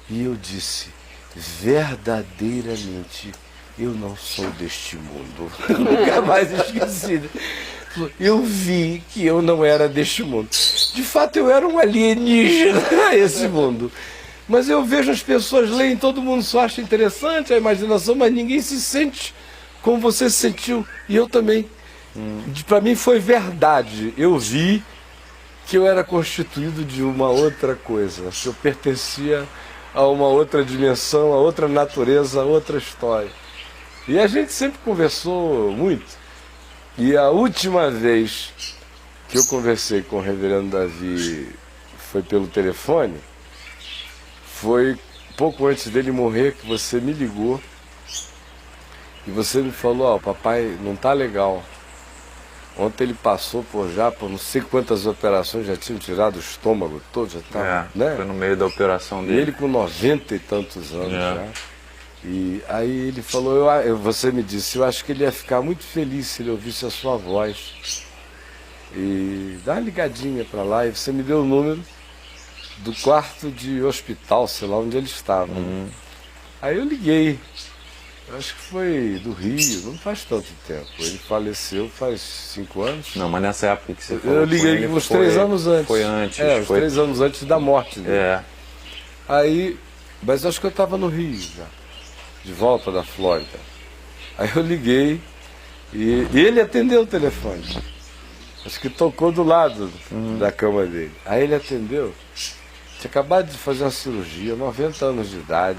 e eu disse, verdadeiramente, eu não sou deste mundo. Nunca mais esqueci. Eu vi que eu não era deste mundo. De fato, eu era um alienígena a esse mundo. Mas eu vejo as pessoas leem, todo mundo só acha interessante a imaginação, mas ninguém se sente como você se sentiu. E eu também. Para mim foi verdade. Eu vi que eu era constituído de uma outra coisa, que eu pertencia a uma outra dimensão, a outra natureza, a outra história. E a gente sempre conversou muito. E a última vez que eu conversei com o reverendo Davi foi pelo telefone, foi pouco antes dele morrer, que você me ligou e você me falou, papai não tá legal. Ontem ele passou por não sei quantas operações, já tinham tirado o estômago todo, já estava, né? Foi no meio da operação E dele. ele com 90 e tantos anos já. E aí ele falou, você me disse, eu acho que ele ia ficar muito feliz se ele ouvisse a sua voz. E dá uma ligadinha para lá, e você me deu o número do quarto de hospital, sei lá onde ele estava. Aí eu liguei, eu acho que foi do Rio, não faz tanto tempo. Ele faleceu faz 5 anos. Não, mas nessa época que você falou. Eu liguei uns 3 anos antes. Foi antes. Uns 3 anos antes da morte dele. É. Aí, mas acho que eu estava no Rio já, de volta da Flórida. Aí eu liguei e ele atendeu o telefone. Acho que tocou do lado da cama dele. Aí ele atendeu. Tinha acabado de fazer uma cirurgia, 90 anos de idade.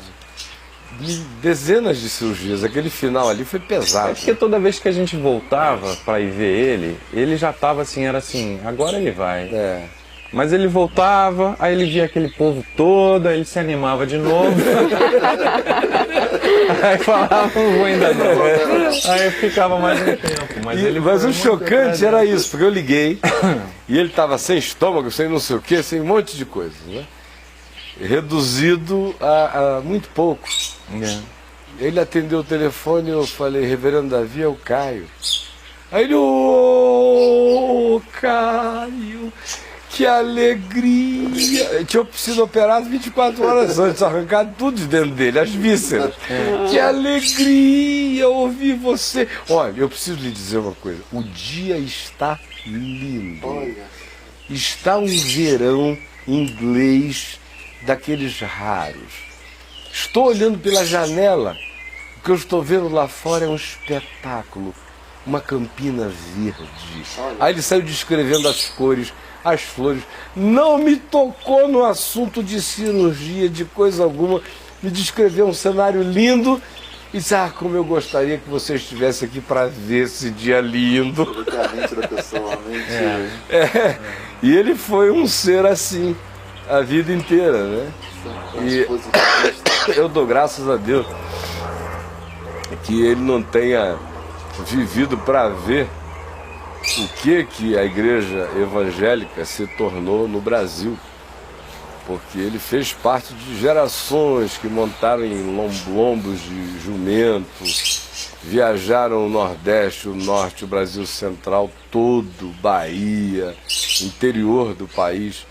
Dezenas de cirurgias. Aquele final ali foi pesado. É porque toda vez que a gente voltava para ir ver ele já estava assim, era assim, agora ele vai. É. Mas ele voltava, aí ele via aquele povo todo, aí ele se animava de novo. Aí falava, não vou ainda não. Aí ficava mais um tempo. Mas o chocante era isso, porque eu liguei e ele estava sem estômago, sem não sei o que, sem um monte de coisa, né? Reduzido a muito pouco. Ele atendeu o telefone e eu falei, Reverendo Davi, é o Caio. Aí ele, ô Caio, que alegria! Eu tinha sido operado 24 horas antes, arrancado tudo de dentro dele, as vísceras. Que alegria ouvir você. Olha, eu preciso lhe dizer uma coisa, o dia está lindo. Está um verão inglês daqueles raros. Estou olhando pela janela, o que eu estou vendo lá fora é um espetáculo, uma campina verde. Aí ele saiu descrevendo as cores, as flores, não me tocou no assunto de cirurgia, de coisa alguma, me descreveu um cenário lindo e disse, como eu gostaria que você estivesse aqui para ver esse dia lindo. Da pessoa, E ele foi um ser assim a vida inteira, né? E eu dou graças a Deus que ele não tenha vivido para ver o que a igreja evangélica se tornou no Brasil, porque ele fez parte de gerações que montaram em lombos de jumento, viajaram o Nordeste, o Norte, o Brasil Central todo, Bahia, interior do país,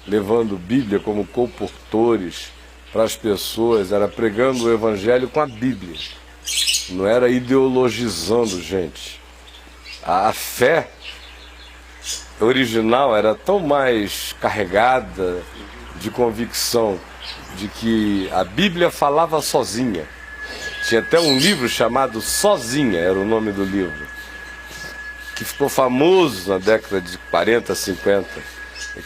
levando Bíblia como comportores para as pessoas, era pregando o Evangelho com a Bíblia, não era ideologizando gente. A fé original era tão mais carregada de convicção de que a Bíblia falava sozinha. Tinha até um livro chamado Sozinha, era o nome do livro, que ficou famoso na década de 40, 50,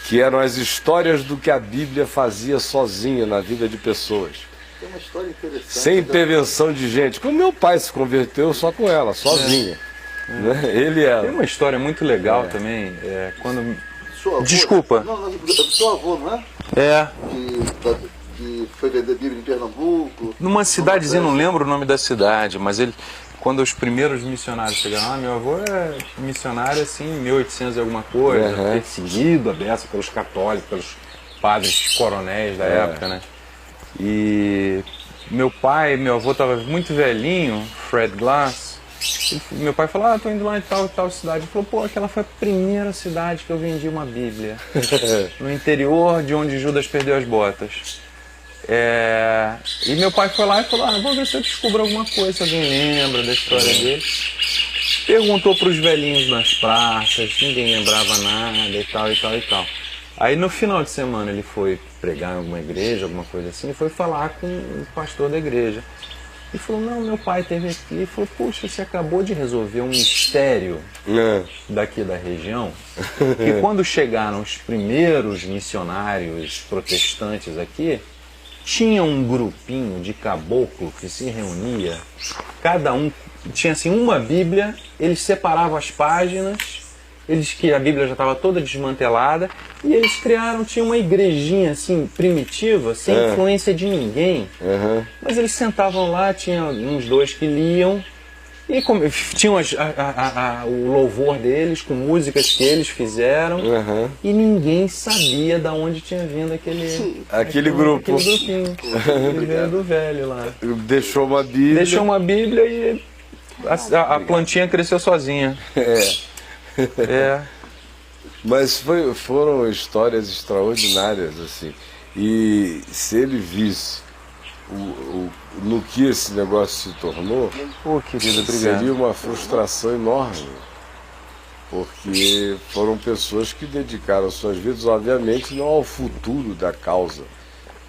que eram as histórias do que a Bíblia fazia sozinha na vida de pessoas. Tem uma história interessante. Sem intervenção de gente. Como meu pai se converteu só com ela, sozinha. Né? Ele era. Tem uma história muito legal também, quando... Seu avô, Desculpa. Não, seu avô, não é? É, Que foi vender Bíblia em Pernambuco. numa cidadezinha, não lembro o nome da cidade, mas ele, quando os primeiros missionários chegaram lá, meu avô é missionário assim, em 1800 e alguma coisa, perseguido, aberto pelos católicos, pelos padres coronéis da época, né? E meu avô estava muito velhinho, Fred Glass. Meu pai falou, tô indo lá em tal cidade. Ele falou, pô, aquela foi a primeira cidade que eu vendi uma Bíblia. No interior de onde Judas perdeu as botas. E meu pai foi lá e falou, vou ver se eu descubro alguma coisa, se alguém lembra da história dele. Perguntou para os velhinhos nas praças, ninguém lembrava nada e tal, e tal, e tal. Aí no final de semana ele foi pregar em alguma igreja, alguma coisa assim, e foi falar com o pastor da igreja. E falou, não, meu pai esteve aqui. E falou, puxa, você acabou de resolver um mistério daqui da região. Que quando chegaram os primeiros missionários protestantes aqui, tinha um grupinho de caboclo que se reunia. Cada um tinha assim uma Bíblia, eles separavam as páginas, que a Bíblia já estava toda desmantelada, e eles tinham uma igrejinha assim, primitiva, sem influência de ninguém. Mas eles sentavam lá, tinha uns dois que liam, E tinham o louvor deles, com músicas que eles fizeram, e ninguém sabia de onde tinha vindo aquele grupo. Aquele grupinho, aquele veio do velho lá. Deixou uma Bíblia e a plantinha cresceu sozinha. Mas foram histórias extraordinárias, assim. E se ele visse no que esse negócio se tornou, Querido, obrigado. seria uma frustração enorme. Porque foram pessoas que dedicaram suas vidas, obviamente, não ao futuro da causa,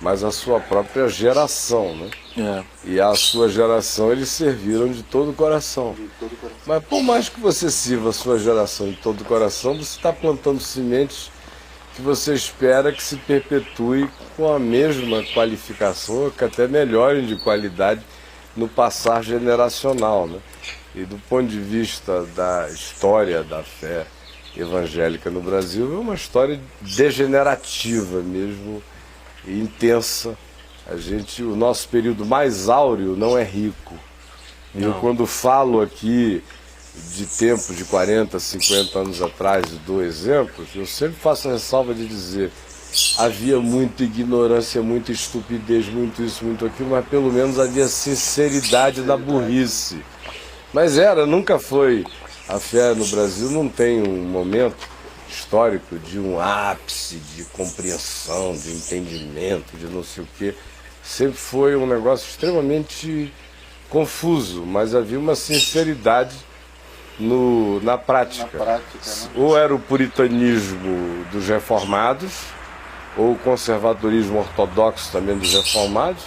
mas à sua própria geração, né? E à sua geração eles serviram de todo o coração. Mas por mais que você sirva a sua geração de todo o coração, você está plantando sementes que você espera que se perpetue com a mesma qualificação, ou que até melhorem de qualidade no passar generacional, né? E do ponto de vista da história da fé evangélica no Brasil, é uma história degenerativa mesmo, intensa. O nosso período mais áureo não é rico. Eu quando falo aqui de tempos de 40, 50 anos atrás e dou exemplos, eu sempre faço a ressalva de dizer: havia muita ignorância, muita estupidez, muito isso, muito aquilo, mas pelo menos havia sinceridade na burrice. Mas nunca foi. A fé no Brasil não tem um momento histórico de um ápice de compreensão, de entendimento, de não sei o quê. Sempre foi um negócio extremamente confuso, mas havia uma sinceridade na prática. Né? Ou era o puritanismo dos reformados, ou o conservadorismo ortodoxo também dos reformados,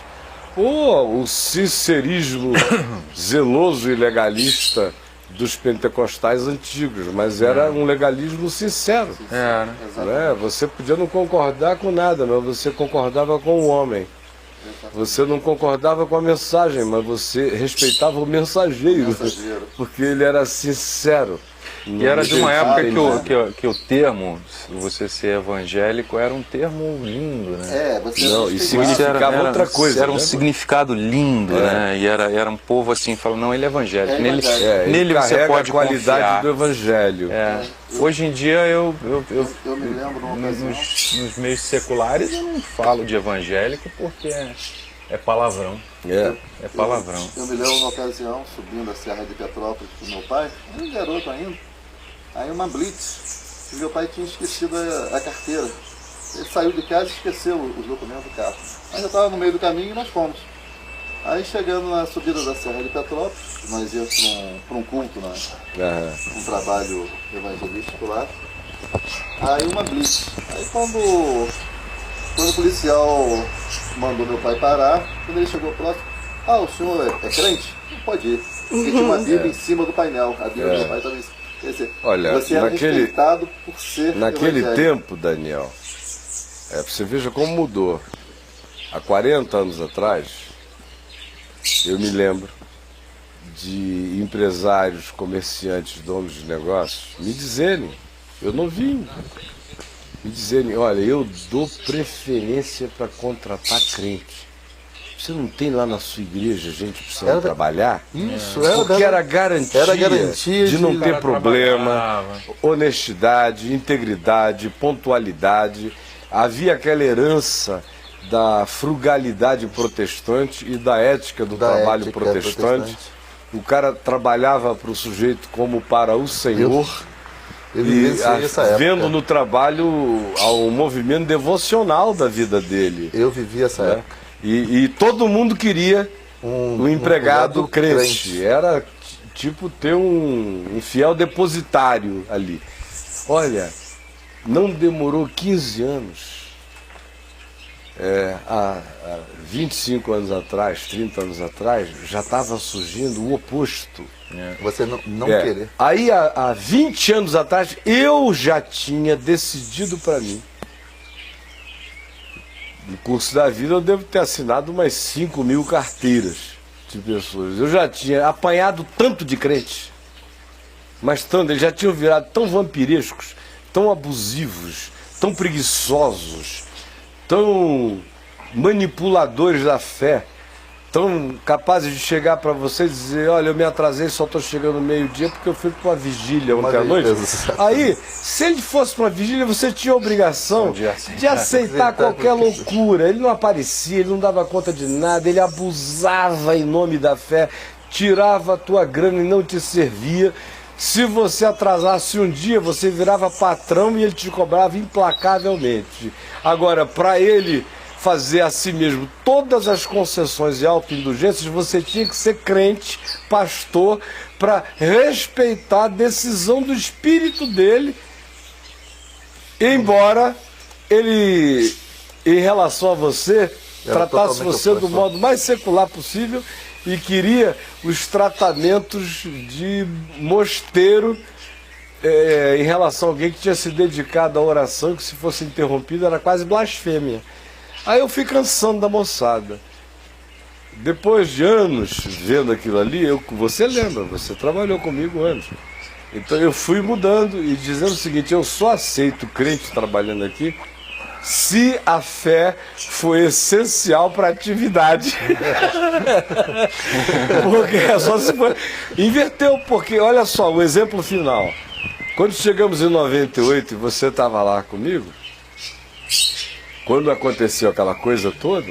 ou o sincerismo zeloso e legalista dos pentecostais antigos, mas era um legalismo sincero. Né? Você podia não concordar com nada, mas você concordava com o homem. Você não concordava com a mensagem, mas você respeitava o mensageiro. Porque ele era sincero. E era de uma época que o termo, você ser evangélico, era um termo lindo, né? E significava outra coisa. Era um significado lindo, né? E era um povo assim, falando, não, ele é evangélico. Nele você pode a qualidade confiar. do evangelho. Hoje em dia, eu me lembro numa ocasião. nos meios seculares, eu não falo de evangélico porque é palavrão. É palavrão. Eu me lembro numa ocasião, subindo a Serra de Petrópolis com meu pai, um garoto ainda, aí uma blitz, e meu pai tinha esquecido a carteira. Ele saiu de casa e esqueceu os documentos do carro. Mas eu estava no meio do caminho e nós fomos. Aí chegando na subida da Serra de Petrópolis, nós íamos para um culto, um trabalho evangelístico lá. Aí uma blitz. Aí quando o policial mandou meu pai parar, quando ele chegou próximo, o senhor é crente? Não pode ir. Porque tinha uma Bíblia em cima do painel. A Bíblia do meu pai estava em cima. Quer dizer, olha, você era respeitado por ser naquele evangélico. tempo, Daniel, você veja como mudou. Há 40 anos atrás, eu me lembro de empresários, comerciantes, donos de negócios, me dizerem, eu não vim, me dizerem, olha, eu dou preferência para contratar crente. Você não tem lá na sua igreja gente precisando trabalhar? Isso, porque era garantia de não ter problema, honestidade, integridade, pontualidade. Havia aquela herança da frugalidade protestante e da ética do trabalho protestante. O cara trabalhava para o sujeito como para o Senhor. Vendo no trabalho um movimento devocional da vida dele. Eu vivi essa época. E todo mundo queria um empregado crente. Era tipo ter um fiel depositário ali. Olha, não demorou 15 anos. Há 25 anos atrás, 30 anos atrás, já estava surgindo o oposto. Você não querer. Aí, há 20 anos atrás, eu já tinha decidido para mim. No curso da vida, eu devo ter assinado umas 5.000 carteiras de pessoas. Eu já tinha apanhado tanto de crente, mas tanto, eles já tinham virado tão vampirescos, tão abusivos, tão preguiçosos, tão manipuladores da fé, tão capazes de chegar para você e dizer, olha, eu me atrasei, só estou chegando meio-dia porque eu fui para uma vigília ontem à noite. Aí, se ele fosse para uma vigília, você tinha a obrigação de aceitar qualquer loucura. Ele não aparecia, ele não dava conta de nada, ele abusava em nome da fé, tirava a tua grana e não te servia. Se você atrasasse um dia, você virava patrão e ele te cobrava implacavelmente. Agora, para ele fazer a si mesmo todas as concessões e autoindulgências, você tinha que ser crente, pastor, para respeitar a decisão do espírito dele, embora ele, em relação a você, tratasse você do modo mais secular possível e queria os tratamentos de mosteiro em relação a alguém que tinha se dedicado à oração, que se fosse interrompido era quase blasfêmia. Aí eu fui cansando da moçada. Depois de anos vendo aquilo ali, você lembra, você trabalhou comigo anos. Então eu fui mudando e dizendo o seguinte, eu só aceito crente trabalhando aqui se a fé for essencial para a atividade. Porque é só se for... Inverteu, porque olha só, o exemplo final. Quando chegamos em 98 e você estava lá comigo, quando aconteceu aquela coisa toda,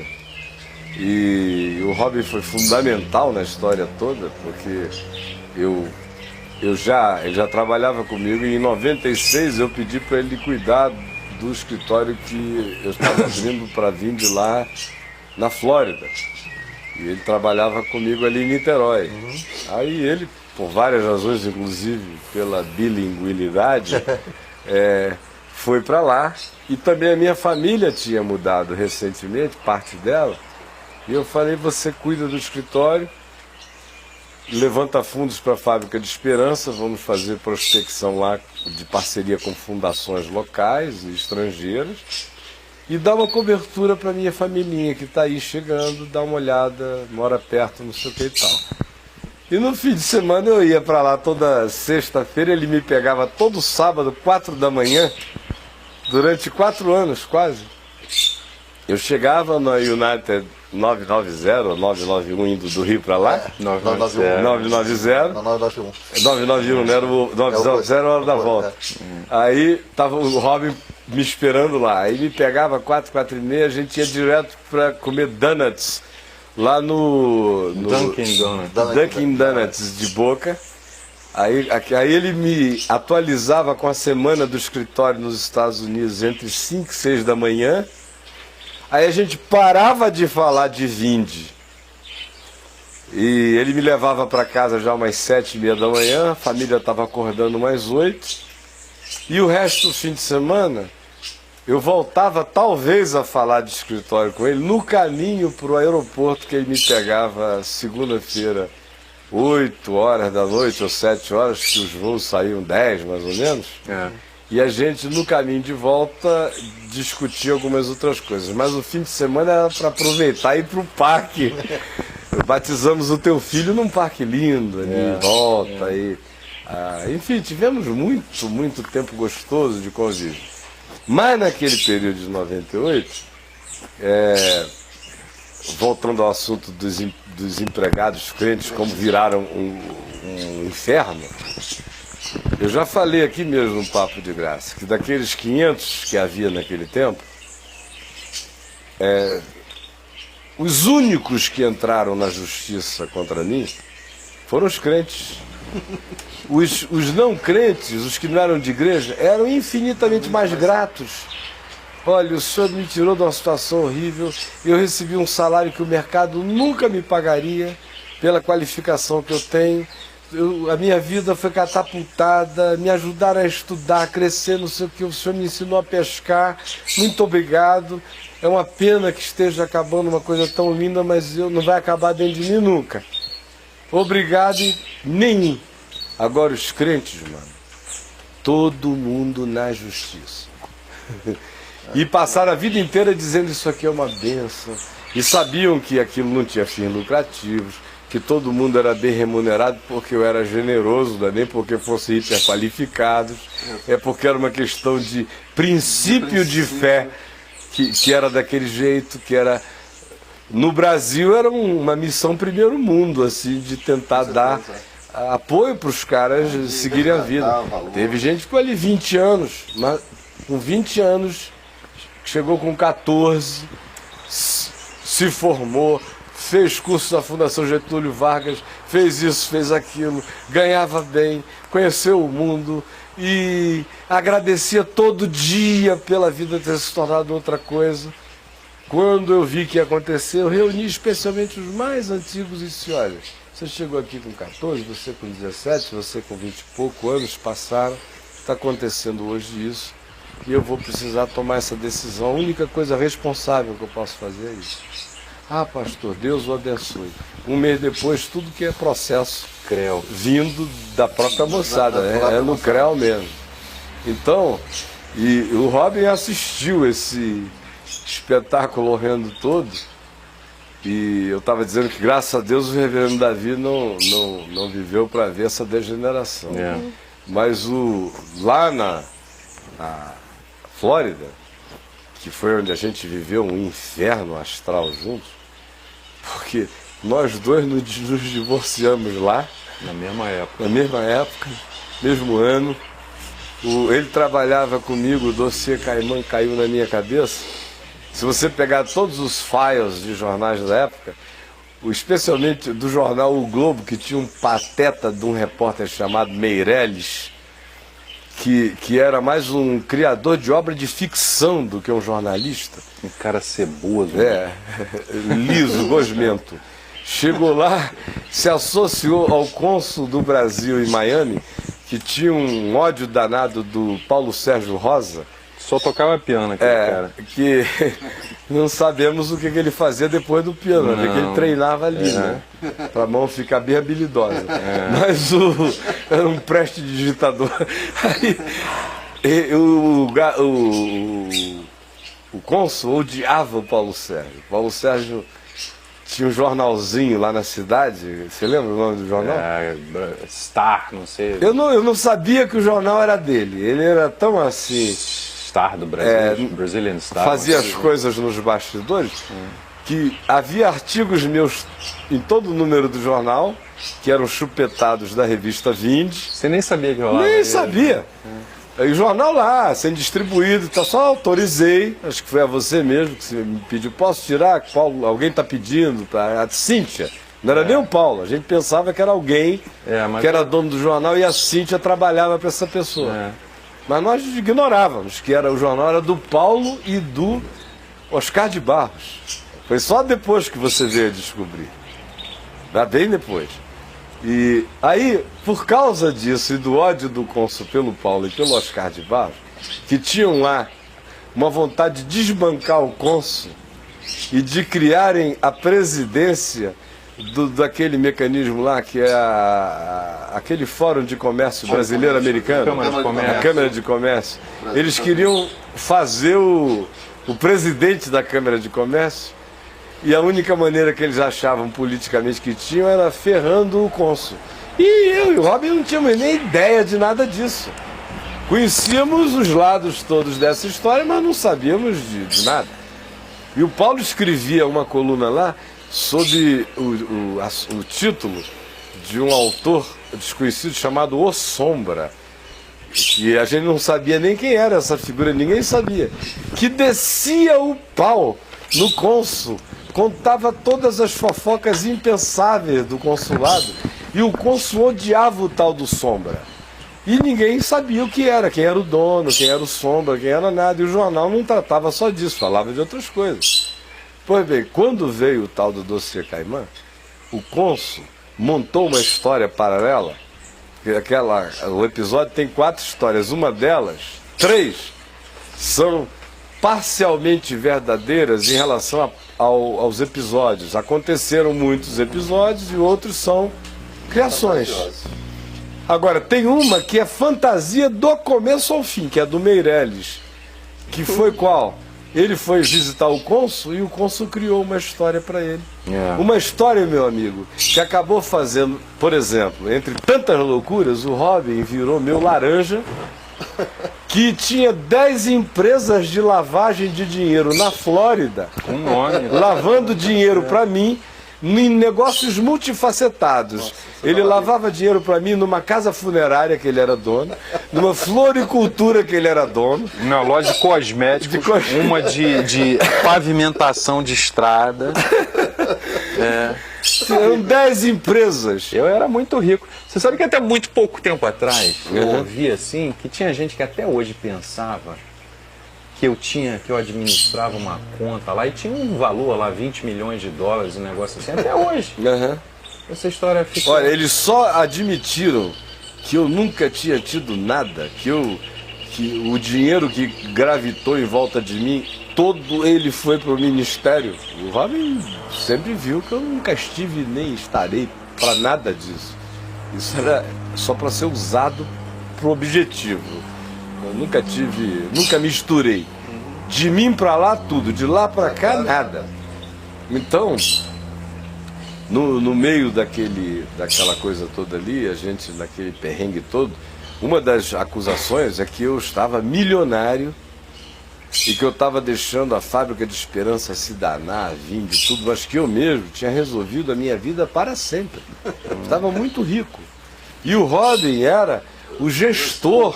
e o Robin foi fundamental na história toda, porque ele já trabalhava comigo e em 96 eu pedi para ele cuidar do escritório que eu estava abrindo para vir de lá na Flórida. E ele trabalhava comigo ali em Niterói. Aí ele, por várias razões, inclusive pela bilingualidade, foi para lá. E também a minha família tinha mudado recentemente, parte dela. E eu falei, você cuida do escritório, levanta fundos para a Fábrica de Esperança, vamos fazer prospecção lá de parceria com fundações locais e estrangeiras. E dá uma cobertura para minha familhinha que está aí chegando, dá uma olhada, mora perto, não sei o que e tal. E no fim de semana eu ia para lá toda sexta-feira, ele me pegava todo sábado, 4 da manhã, durante 4 anos quase. Eu chegava na United 990 ou 991 indo do Rio para lá. 990. 991, não era o 990, era da volta. Aí tava o Robin me esperando lá. Aí me pegava 4, 4h30, a gente ia direto para comer donuts lá no Dunkin' Donuts de Boca. Aí ele me atualizava com a semana do escritório nos Estados Unidos entre 5 e 6 da manhã. Aí a gente parava de falar de vinde. E ele me levava para casa já umas 7h30 da manhã, a família estava acordando umas 8. E o resto do fim de semana, eu voltava talvez a falar de escritório com ele no caminho para o aeroporto, que ele me pegava segunda-feira, 8 horas da noite ou 7 horas, que os voos saíam 10 mais ou menos. E a gente, no caminho de volta, discutia algumas outras coisas. Mas o fim de semana era para aproveitar e ir para o parque. Batizamos o teu filho num parque lindo ali, em volta. Enfim, tivemos muito tempo gostoso de convívio. Mas naquele período de 98, voltando ao assunto dos empregados crentes, como viraram um inferno, eu já falei aqui mesmo no Papo de Graça, que daqueles 500 que havia naquele tempo, os únicos que entraram na justiça contra mim foram os crentes. Os não crentes, os que não eram de igreja, eram infinitamente mais gratos. Olha, o senhor me tirou de uma situação horrível, eu recebi um salário que o mercado nunca me pagaria pela qualificação que eu tenho. A minha vida foi catapultada, me ajudaram a estudar, a crescer, não sei o que, o senhor me ensinou a pescar, muito obrigado. É uma pena que esteja acabando uma coisa tão linda, mas não vai acabar dentro de mim nunca. Obrigado e nenhum. Agora os crentes, mano, todo mundo na justiça. E passaram a vida inteira dizendo isso aqui é uma bênção. E sabiam que aquilo não tinha fins lucrativos, que todo mundo era bem remunerado porque eu era generoso, não é nem porque fossem hiperqualificados, é porque era uma questão de princípio de fé, que era daquele jeito, que era no Brasil era uma missão primeiro mundo, assim, de tentar dar apoio para os caras seguirem a vida. Teve gente que ficou ali 20 anos, mas com 20 anos, chegou com 14, se formou, fez curso da Fundação Getúlio Vargas, fez isso, fez aquilo, ganhava bem, conheceu o mundo e agradecia todo dia pela vida ter se tornado outra coisa. Quando eu vi que ia acontecer, eu reuni especialmente os mais antigos e disse, olha, você chegou aqui com 14, você com 17, você com 20 e pouco anos passaram, está acontecendo hoje isso, e eu vou precisar tomar essa decisão. A única coisa responsável que eu posso fazer é isso. Ah, pastor, Deus o abençoe. Um mês depois, tudo que é processo CREL. vindo da própria moçada, é no CREL mesmo. Então, e o Robin assistiu esse espetáculo horrendo todo, e eu estava dizendo que graças a Deus o reverendo Davi não viveu para ver essa degeneração. Mas lá na Flórida, que foi onde a gente viveu um inferno astral juntos, porque nós dois nos divorciamos lá, Na mesma época. na mesma época, mesmo ano. Ele trabalhava comigo, o dossiê Caimã caiu na minha cabeça. Se você pegar todos os files de jornais da época, especialmente do jornal O Globo, que tinha um pateta de um repórter chamado Meirelles, que era mais um criador de obra de ficção do que um jornalista. Um cara ceboso. Liso, gosmento. Chegou lá, se associou ao cônsul do Brasil em Miami, que tinha um ódio danado do Paulo Sérgio Rosa. Só tocava piano aquele cara. Que não sabemos o que ele fazia depois do piano, que ele treinava ali, né? Pra mão ficar bem habilidosa. Mas era um prestidigitador. Aí, o cônsul odiava o Paulo Sérgio. O Paulo Sérgio tinha um jornalzinho lá na cidade. Você lembra o nome do jornal? Star, não sei. Eu não sabia que o jornal era dele. Ele era tão assim... Star do Brasil, Brazilian Star. Fazia as coisas nos bastidores, que havia artigos meus em todo o número do jornal, que eram chupetados da revista Vinde. Você nem sabia que rolava? Nem sabia. E o jornal lá, sendo distribuído, tá, só autorizei, acho que foi a você mesmo que você me pediu, posso tirar? Paulo, alguém está pedindo, a Cíntia. Não era nem o Paulo, a gente pensava que era alguém que era dono do jornal e a Cíntia trabalhava para essa pessoa. Mas nós ignorávamos que o jornal era do Paulo e do Oscar de Barros. Foi só depois que você veio a descobrir. Bem depois. E aí, por causa disso e do ódio do cônsul pelo Paulo e pelo Oscar de Barros, que tinham lá uma vontade de desbancar o cônsul e de criarem a presidência daquele mecanismo lá, que é aquele Fórum de Comércio Brasileiro-Americano, a Câmara de Comércio. Eles queriam fazer o presidente da Câmara de Comércio, e a única maneira que eles achavam politicamente que tinham era ferrando o cônsul. E eu e o Robin não tínhamos nem ideia de nada disso. Conhecíamos os lados todos dessa história, mas não sabíamos de nada. E o Paulo escrevia uma coluna lá sob o título de um autor desconhecido chamado O Sombra, que a gente não sabia nem quem era essa figura, ninguém sabia, que descia o pau no cônsul, contava todas as fofocas impensáveis do consulado, e o cônsul odiava o tal do Sombra. E ninguém sabia o que era, quem era o dono, quem era o Sombra, quem era nada, e o jornal não tratava só disso, falava de outras coisas. Pois bem, quando veio o tal do dossiê Caimã, o cônsul montou uma história paralela. O episódio tem 4 histórias, uma delas, 3, são parcialmente verdadeiras em relação aos episódios. Aconteceram muitos episódios e outros são criações. Agora, tem uma que é fantasia do começo ao fim, que é do Meirelles, que foi qual? Ele foi visitar o cônsul e o cônsul criou uma história para ele. Uma história, meu amigo, que acabou fazendo, por exemplo, entre tantas loucuras, o Robin virou meu laranja, que tinha 10 empresas de lavagem de dinheiro na Flórida, Um nome. lavando dinheiro para mim em negócios multifacetados. Ele lavava dinheiro para mim numa casa funerária que ele era dono, numa floricultura que ele era dono. Uma loja de cosméticos, uma de pavimentação de estrada. Eram 10 empresas. Eu era muito rico. Você sabe que até muito pouco tempo atrás eu ouvi assim que tinha gente que até hoje pensava que eu administrava uma conta lá e tinha um valor lá, 20 milhões de dólares, um negócio assim, até hoje. Essa história fica... Olha, eles só admitiram que eu nunca tinha tido nada, que o dinheiro que gravitou em volta de mim, todo ele foi para o ministério. O Robin sempre viu que eu nunca estive nem estarei para nada disso. Isso era só para ser usado para o objetivo. Eu nunca misturei. De mim para lá tudo, de lá para cá nada. Então, no meio daquela coisa toda ali, a gente naquele perrengue todo, uma das acusações é que eu estava milionário e que eu estava deixando a fábrica de esperança se danar, vir de tudo, mas que eu mesmo tinha resolvido a minha vida para sempre. Eu estava muito rico. E o Robin era o gestor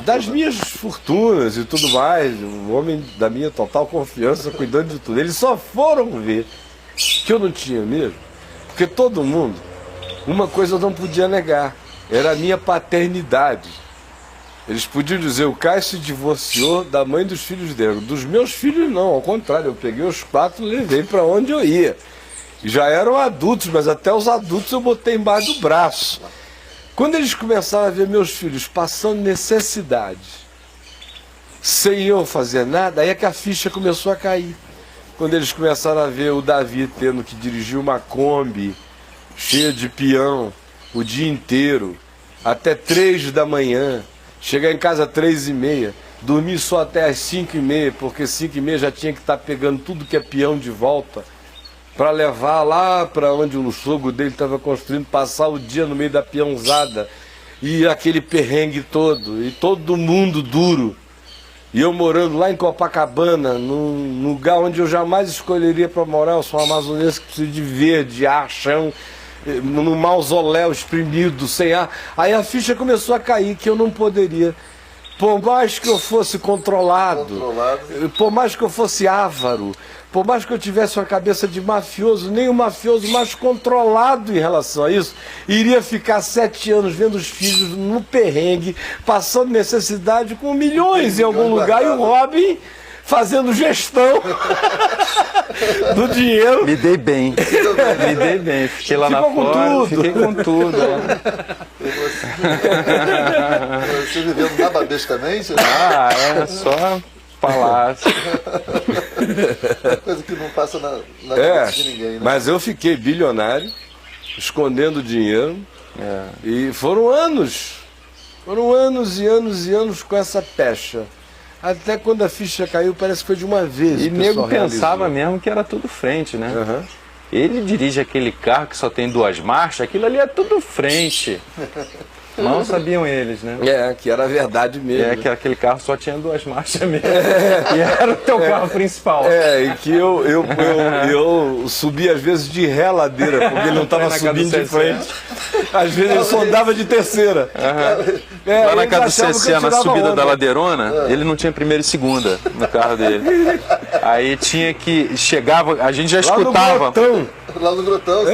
das minhas fortunas e tudo mais, o homem da minha total confiança, cuidando de tudo. Eles só foram ver que eu não tinha mesmo, porque todo mundo, uma coisa eu não podia negar, era a minha paternidade. Eles podiam dizer, o Caio se divorciou da mãe dos filhos dele. Dos meus filhos não, ao contrário, eu peguei os 4 e levei para onde eu ia. E já eram adultos, mas até os adultos eu botei embaixo do braço. Quando eles começaram a ver meus filhos passando necessidade, sem eu fazer nada, aí é que a ficha começou a cair. Quando eles começaram a ver o Davi tendo que dirigir uma Kombi cheia de peão o dia inteiro, até 3 da manhã, chegar em casa às 3h30, dormir só até às 5h30, porque 5h30 já tinha que estar pegando tudo que é peão de volta, para levar lá para onde o sogro dele estava construindo, passar o dia no meio da peãozada, e aquele perrengue todo, e todo mundo duro. E eu morando lá em Copacabana, num lugar onde eu jamais escolheria para morar. Eu sou um amazonense que precisa de verde, ar, chão, num mausoléu exprimido, sem ar. Aí a ficha começou a cair, que eu não poderia. Por mais que eu fosse controlado, por mais que eu fosse avaro, por mais que eu tivesse uma cabeça de mafioso, nem o mafioso mais controlado em relação a isso, iria ficar 7 anos vendo os filhos no perrengue, passando necessidade com milhões em algum lugar, e o Robin fazendo gestão do dinheiro. Me dei bem. Me dei bem. Fiquei lá na Flórida, fiquei com tudo. Você vivendo nababescamente? É só palácio. Coisa que não passa na cabeça de ninguém, né? Mas eu fiquei bilionário, escondendo dinheiro, e foram anos e anos e anos com essa pecha. Até quando a ficha caiu, parece que foi de uma vez. E nego pensava mesmo que era tudo frente, né? Ele dirige aquele carro que só tem 2 marchas, aquilo ali é tudo frente. Mal sabiam eles, né? Que era a verdade mesmo. Que aquele carro só tinha 2 marchas mesmo. E era o teu carro principal. E que eu subia às vezes de ré a ladeira, porque ele não estava subindo de frente. Às vezes eu só andava de terceira. Lá na casa do CC, na subida da ladeirona, ele não tinha primeira e segunda no carro dele. Aí tinha que... Chegava, a gente já escutava... Lá no Grotão.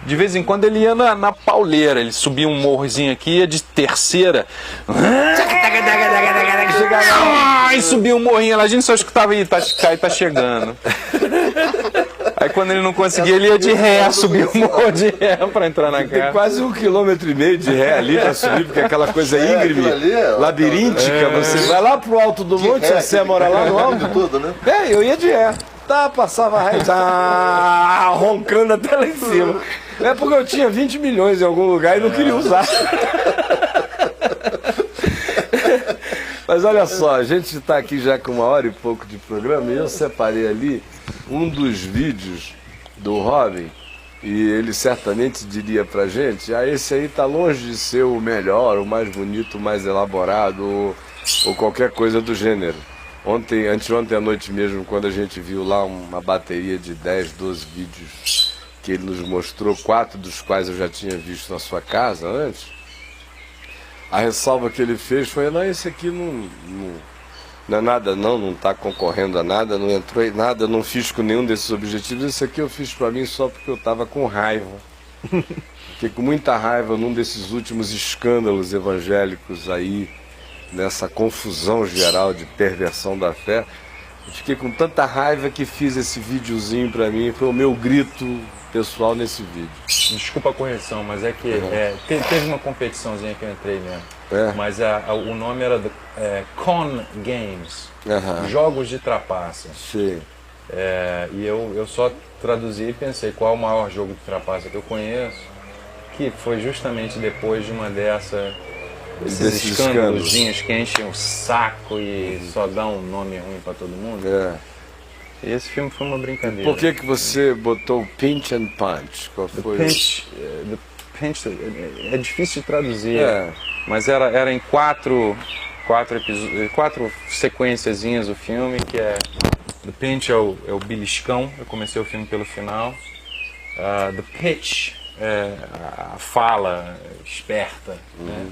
De vez em quando ele ia na pauleira, ele subia um morrozinho aqui, ia de terceira. E subia um morrinho lá, a gente só escutava aí, tá chegando. Aí quando ele não conseguia, ele ia de ré, subia um morro de ré pra entrar na casa. Tem quase 1,5 km de ré ali pra subir, porque aquela coisa íngreme, labiríntica, você vai lá pro alto do monte, você mora lá no alto. Tudo, né? Eu ia de ré. Passava a ré, roncando até lá em cima. É porque eu tinha 20 milhões em algum lugar e não queria usar. Mas olha só, a gente está aqui já com 1 hora e pouco de programa, e eu separei ali um dos vídeos do Robin, e ele certamente diria pra gente, esse aí tá longe de ser o melhor, o mais bonito, o mais elaborado, ou qualquer coisa do gênero. Anteontem à noite mesmo, quando a gente viu lá uma bateria de 10, 12 vídeos que ele nos mostrou, 4 dos quais eu já tinha visto na sua casa antes, a ressalva que ele fez foi: não, esse aqui não é nada não está concorrendo a nada, não entrou em nada, não fiz com nenhum desses objetivos, esse aqui eu fiz para mim só porque eu estava com raiva. Fiquei com muita raiva num desses últimos escândalos evangélicos aí, nessa confusão geral de perversão da fé. Eu fiquei com tanta raiva que fiz esse videozinho para mim, foi o meu grito pessoal nesse vídeo. Desculpa a correção, mas é que teve uma competiçãozinha que eu entrei mesmo. Mas o nome era Con Games, Jogos de Trapaça. Sim. E eu só traduzi e pensei qual é o maior jogo de trapaça que eu conheço, que foi justamente depois de uma desses escândalozinhos que enchem o saco e só dá um nome ruim para todo mundo. E esse filme foi uma brincadeira. Por que você botou Pinch and Punch? Qual foi? The Pinch é difícil de traduzir, mas era em quatro sequenciazinhas o filme, que é The Pinch é o beliscão, eu comecei o filme pelo final. The Pitch é a fala esperta, né?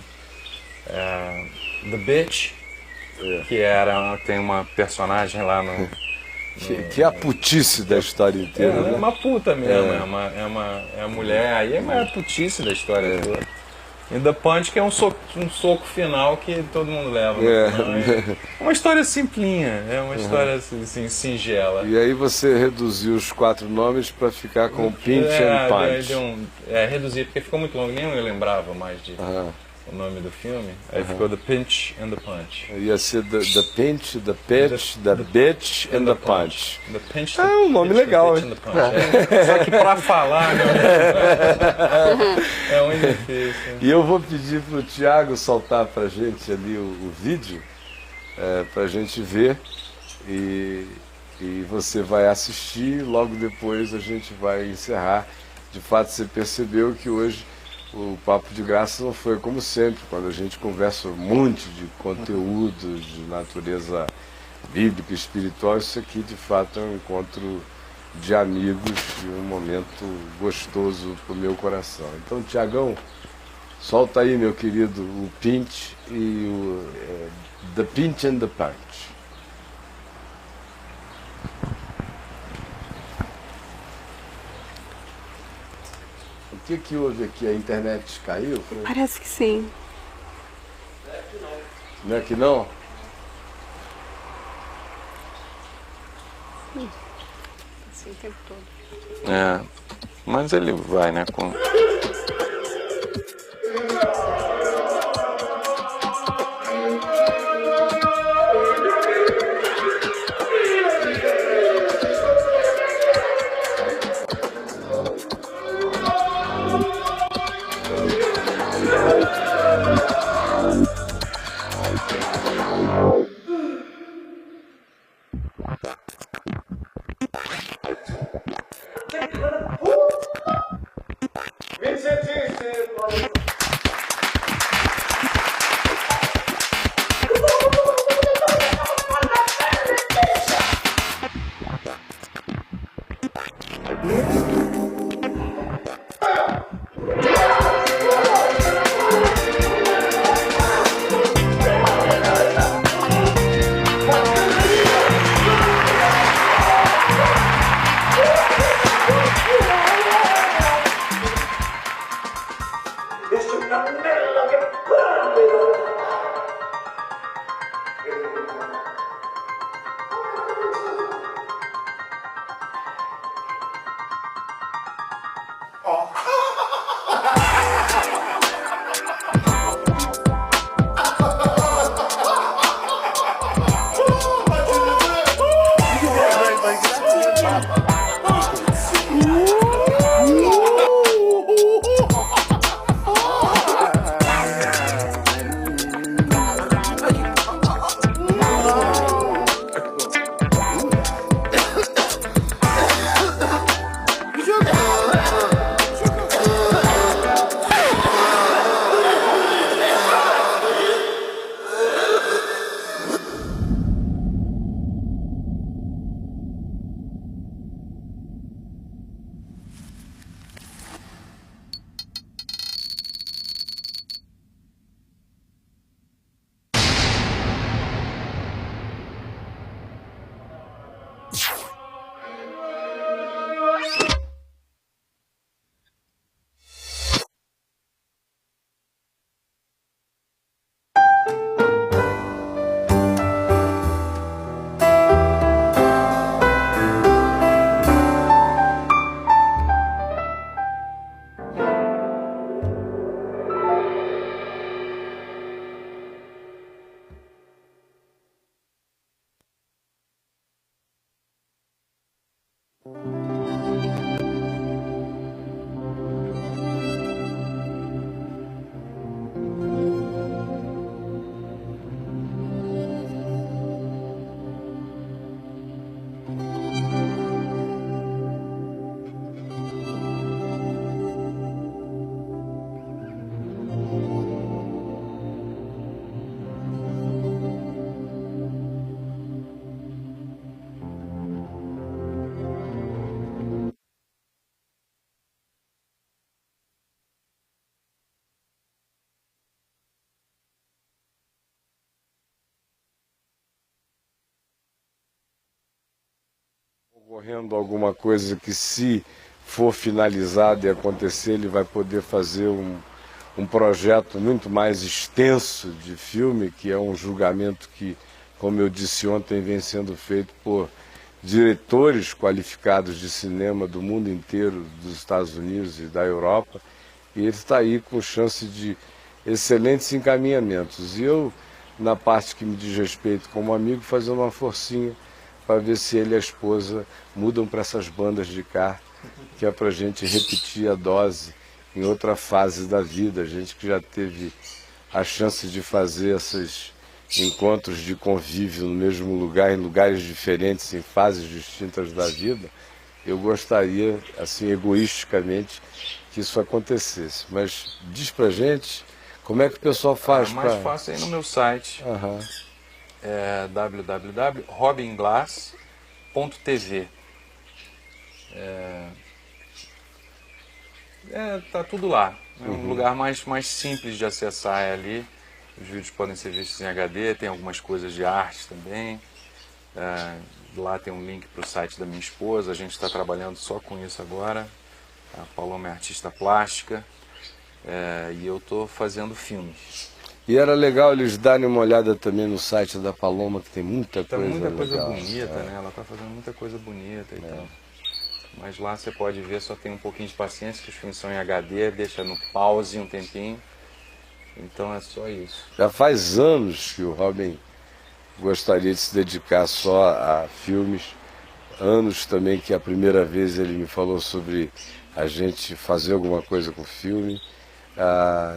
The Bitch, que tem uma personagem lá no que é a putice da história inteira. É uma puta mesmo, é uma mulher, aí é a putice da história toda. E The Punch, que é um soco final que todo mundo leva. É uma história simplinha, é uma história assim, singela. E aí você reduziu os 4 nomes para ficar com Pinch and Punch. Reduzir, porque ficou muito longo, nem eu lembrava mais de o nome do filme. Aí ficou The Pinch and the Punch. Ia ser the Pinch, the Pitch, the Bitch and the Punch. The Pinch, um nome legal, hein? Só que pra falar, é muito difícil. E eu vou pedir pro Thiago soltar pra gente ali o vídeo, pra gente ver, e você vai assistir, logo depois a gente vai encerrar. De fato, você percebeu que hoje o Papo de Graça não foi como sempre, quando a gente conversa um monte de conteúdo de natureza bíblica e espiritual. Isso aqui de fato é um encontro de amigos e um momento gostoso para o meu coração. Então, Tiagão, solta aí, meu querido, o Pinch e o The Pinch and the Punch. O que houve aqui? A internet caiu? Parece que sim. Não é que não? Assim o tempo todo. Mas ele vai, né? Com... Ocorrendo alguma coisa que, se for finalizado e acontecer, ele vai poder fazer um projeto muito mais extenso de filme, que é um julgamento que, como eu disse ontem, vem sendo feito por diretores qualificados de cinema do mundo inteiro, dos Estados Unidos e da Europa, e ele está aí com chance de excelentes encaminhamentos. E eu, na parte que me diz respeito como amigo, fazendo uma forcinha para ver se ele e a esposa mudam para essas bandas de cá, que é para a gente repetir a dose em outra fase da vida. A gente que já teve a chance de fazer esses encontros de convívio no mesmo lugar, em lugares diferentes, em fases distintas da vida, eu gostaria, assim, egoisticamente, que isso acontecesse. Mas diz pra gente como é que o pessoal faz para... Mais fácil aí no meu site, é www.robinglass.tv. Tá tudo lá. É um lugar mais simples de acessar, é ali. Os vídeos podem ser vistos em HD, tem algumas coisas de arte também. Lá tem um link para o site da minha esposa, a gente está trabalhando só com isso agora. A Paloma é artista plástica e eu estou fazendo filmes. E era legal eles darem uma olhada também no site da Paloma, que tem muita Tem coisa muita coisa legal. bonita, né? Ela está fazendo muita coisa bonita e tal. Mas lá você pode ver, só tem um pouquinho de paciência, que os filmes são em HD, deixa no pause um tempinho. Então é só isso. Já faz anos que o Robin gostaria de se dedicar só a filmes. Anos também que a primeira vez ele me falou sobre a gente fazer alguma coisa com filme.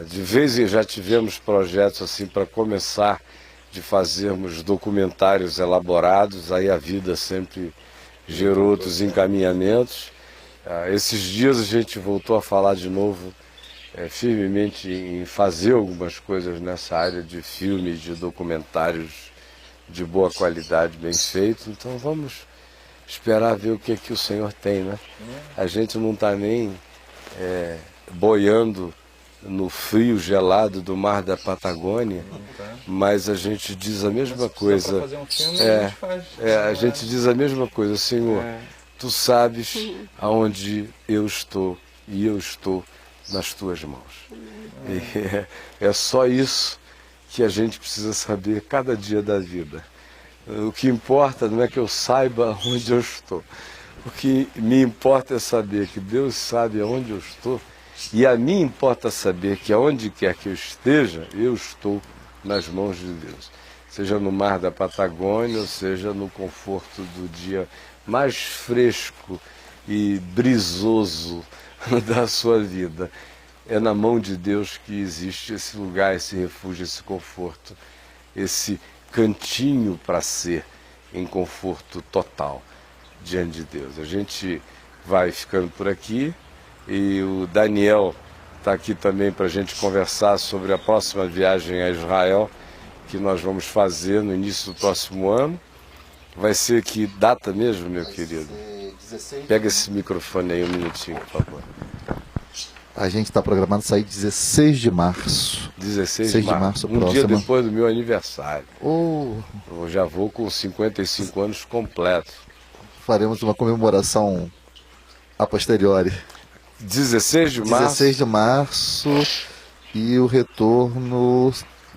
De vez em já tivemos projetos assim para começar de fazermos documentários elaborados, aí a vida sempre gerou outros encaminhamentos. Esses dias a gente voltou a falar de novo firmemente em fazer algumas coisas nessa área de filme, de documentários de boa qualidade, bem feitos. Então vamos esperar ver o que o Senhor tem, né? A gente não está nem boiando no frio gelado do mar da Patagônia, mas a gente diz a mesma coisa. Fazer um filme, a gente diz a mesma coisa, Senhor, tu sabes aonde eu estou e eu estou nas tuas mãos. E é só isso que a gente precisa saber cada dia da vida. O que importa não é que eu saiba onde eu estou. O que me importa é saber que Deus sabe aonde eu estou. E a mim importa saber que aonde quer que eu esteja, eu estou nas mãos de Deus. Seja no mar da Patagônia, ou seja no conforto do dia mais fresco e brisoso da sua vida. É na mão de Deus que existe esse lugar, esse refúgio, esse conforto, esse cantinho para ser em conforto total diante de Deus. A gente vai ficando por aqui. E o Daniel está aqui também para a gente conversar sobre a próxima viagem a Israel, que nós vamos fazer no início do próximo ano. Vai ser que data mesmo, meu querido? 16 Pega esse microfone aí um minutinho, por favor. A gente está programado sair 16 de março. 16 de março, um próximo. dia depois do meu aniversário. Eu já vou com 55 anos completos. Faremos uma comemoração a posteriori. 16 de março? 16 de março e o retorno...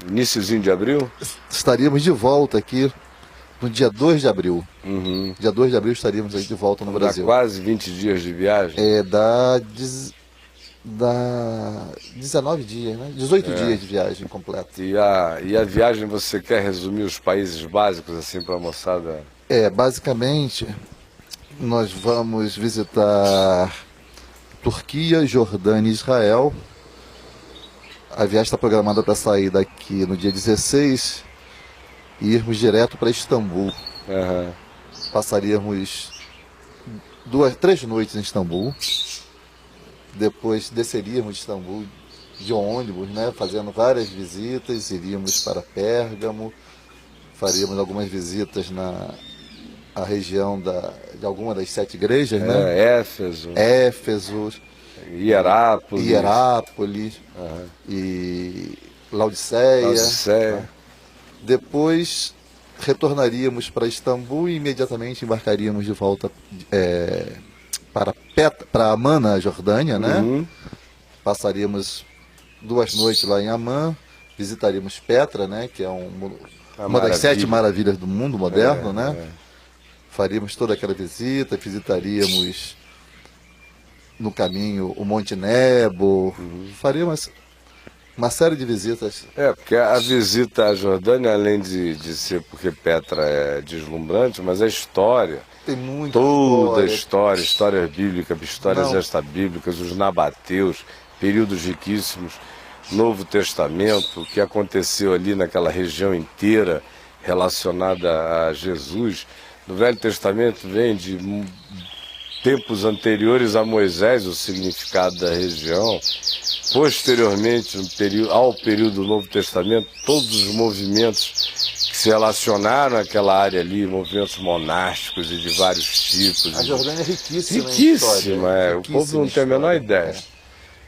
Iníciozinho de abril? Estaríamos de volta aqui no dia 2 de abril. Dia 2 de abril estaríamos aí de volta no Brasil. Dá quase 20 dias de viagem? Dá 19 dias, né? 18 dias de viagem completa. E a viagem, você quer resumir os países básicos assim para a moçada? Basicamente, nós vamos visitar Turquia, Jordânia e Israel. A viagem está programada para sair daqui no dia 16 e irmos direto para Istambul. Passaríamos 3 noites em Istambul. Depois desceríamos de Istambul de ônibus, né, fazendo várias visitas. Iríamos para Pérgamo, faríamos algumas visitas na região de alguma das 7 igrejas, né? Éfeso, Hierápolis e Laodiceia. Depois retornaríamos para Istambul e imediatamente embarcaríamos de volta para Amman, na Jordânia, né? Uhum. Passaríamos 2 noites lá em Amman, visitaríamos Petra, né? Que é uma das 7 maravilhas do mundo moderno, né? Faríamos toda aquela visita, visitaríamos no caminho o Monte Nebo, faríamos uma série de visitas. Porque a visita à Jordânia, além de ser porque Petra é deslumbrante, mas a história, Tem muita toda história. história bíblica, histórias Não. extra-bíblicas, os nabateus, períodos riquíssimos, Novo Testamento, o que aconteceu ali naquela região inteira relacionada a Jesus. No Velho Testamento vem de tempos anteriores a Moisés o significado da região. Posteriormente, ao período do Novo Testamento, todos os movimentos que se relacionaram àquela área ali, movimentos monásticos e de vários tipos. A Jordânia é riquíssima. Riquíssima, em história, o povo não tem a menor ideia.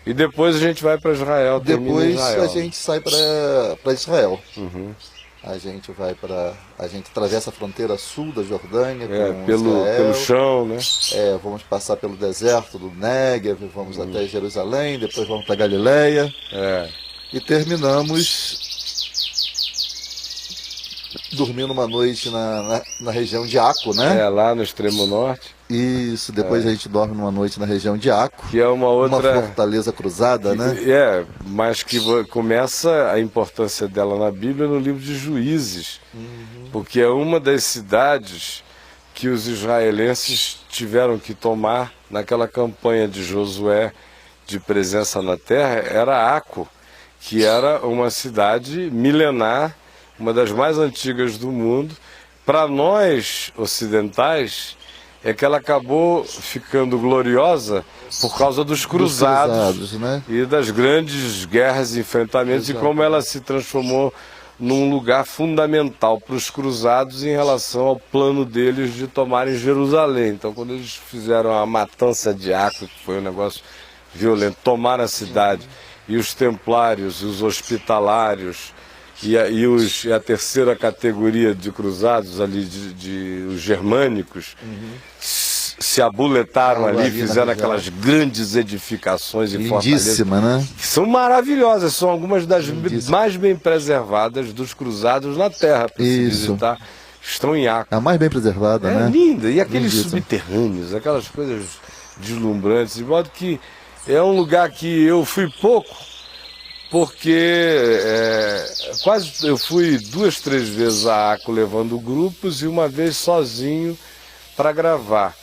E depois a gente vai para Israel, termina em Depois Israel. a gente sai para Israel. Uhum. A gente atravessa a fronteira sul da Jordânia com pelo Israel. chão, né? Vamos passar pelo deserto do Néguev, vamos até Jerusalém, depois vamos para Galileia e terminamos dormindo uma noite na região de Aco, né? Lá no extremo norte. Isso, depois a gente dorme uma noite na região de Aco. Que é uma outra... Uma fortaleza cruzada, né? Mas que começa a importância dela na Bíblia no livro de Juízes. Porque é uma das cidades que os israelenses tiveram que tomar naquela campanha de Josué de presença na terra, era Aco, que era uma cidade milenar, uma das mais antigas do mundo. Para nós ocidentais, é que ela acabou ficando gloriosa por causa dos cruzados, né? E das grandes guerras e enfrentamentos. Exato. E como ela se transformou num lugar fundamental para os cruzados em relação ao plano deles de tomarem Jerusalém. Então, quando eles fizeram a matança de Acre, que foi um negócio violento, tomaram a cidade, e os templários, os hospitalários, e a terceira categoria de cruzados ali, os germânicos, se abuletaram ali, fizeram aquelas grandes edificações e fortalezas, né? que são maravilhosas, são algumas das mais bem preservadas dos cruzados na Terra para se visitar, estão em Acre. A mais bem preservada, né? É linda, e aqueles subterrâneos, aquelas coisas deslumbrantes, de modo que é um lugar que eu fui pouco, porque eu fui 2, 3 vezes a Aco levando grupos e uma vez sozinho para gravar.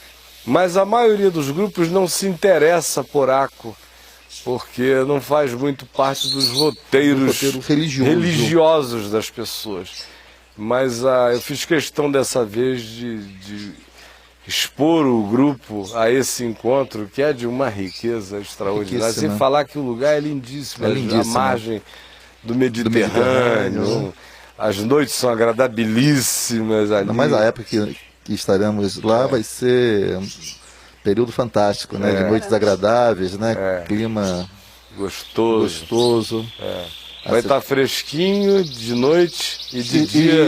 Mas a maioria dos grupos não se interessa por Aco, porque não faz muito parte dos roteiros religiosos das pessoas. Mas eu fiz questão dessa vez de expor o grupo a esse encontro, que é de uma riqueza extraordinária. Sem falar que o lugar é lindíssimo, a margem do Mediterrâneo, as noites são agradabilíssimas ali. Mas a época que estaremos lá vai ser um período fantástico, né? De noites agradáveis, né? Clima gostoso. Vai estar fresquinho de noite e de dia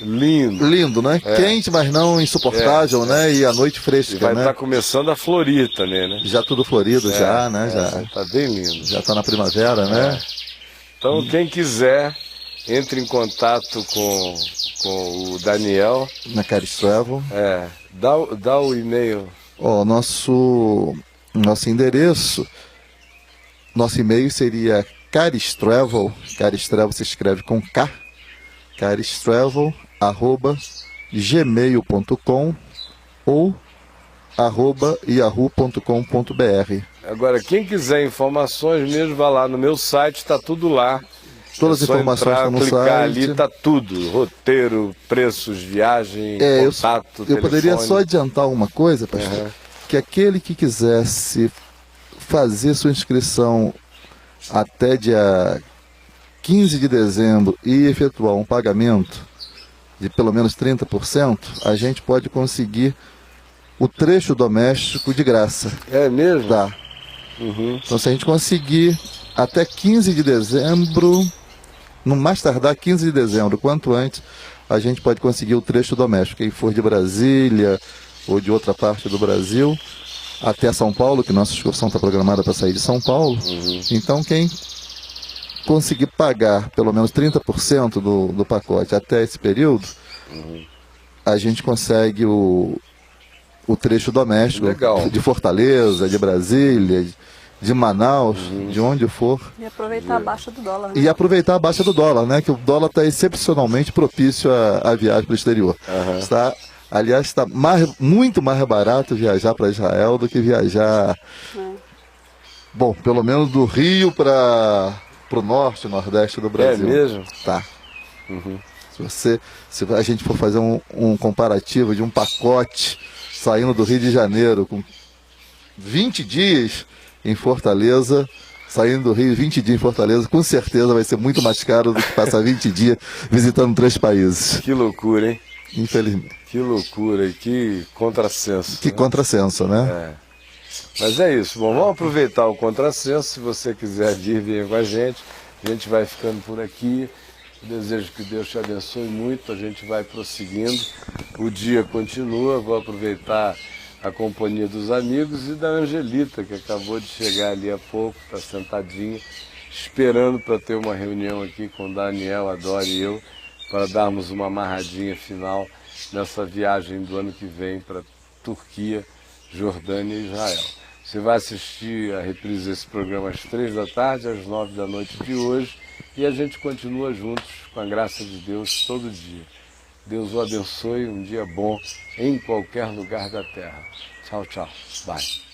lindo. Lindo, né? Quente, mas não insuportável, né? E a noite fresca, e vai né? estar começando a florir também, né? Já tudo florido, já, né? Já tá bem lindo. Já está na primavera, né? Então, quem quiser, entre em contato com o Daniel. Na Caris Travel. Dá o e-mail. Nosso endereço, nosso e-mail seria caristravel se escreve com K, caristravel@gmail.com ou @yahoo.com.br. Agora, quem quiser informações mesmo, vá lá no meu site, está tudo lá. Todas as informações estão no clicar site. Ali, está tudo. Roteiro, preços, viagem, contato, eu telefone. poderia só adiantar uma coisa, pastor, que aquele que quisesse fazer sua inscrição até dia 15 de dezembro e efetuar um pagamento de pelo menos 30%, a gente pode conseguir o trecho doméstico de graça. É mesmo? Tá. Então, se a gente conseguir até 15 de dezembro, no mais tardar 15 de dezembro, quanto antes, a gente pode conseguir o trecho doméstico. Quem for de Brasília ou de outra parte do Brasil, até São Paulo, que nossa excursão está programada para sair de São Paulo. Então, quem conseguir pagar pelo menos 30% do pacote até esse período, a gente consegue o trecho doméstico. Legal. De Fortaleza, de Brasília, de Manaus, de onde for. E aproveitar a baixa do dólar. Né? E aproveitar a baixa do dólar, né? Que o dólar está excepcionalmente propício à viagem para o exterior. Aliás, está muito mais barato viajar para Israel do que viajar, bom, pelo menos do Rio para o norte, nordeste do Brasil. É mesmo? Tá. Se a gente for fazer um comparativo de um pacote saindo do Rio de Janeiro com 20 dias em Fortaleza, saindo do Rio 20 dias em Fortaleza, com certeza vai ser muito mais caro do que passar 20 dias visitando 3 países. Que loucura, hein? Infelizmente. Que loucura e que contrassenso. Que contrassenso, né? Mas é isso. Bom, vamos aproveitar o contrassenso. Se você quiser vir, venha com a gente. A gente vai ficando por aqui. Eu desejo que Deus te abençoe muito. A gente vai prosseguindo. O dia continua. Vou aproveitar a companhia dos amigos e da Angelita, que acabou de chegar ali há pouco, está sentadinha, esperando para ter uma reunião aqui com o Daniel, a Dori e eu, para darmos uma amarradinha final nessa viagem do ano que vem para Turquia, Jordânia e Israel. Você vai assistir a reprise desse programa às 3 da tarde, às 9 da noite de hoje, e a gente continua juntos, com a graça de Deus, todo dia. Deus o abençoe, um dia bom em qualquer lugar da terra. Tchau, tchau. Bye.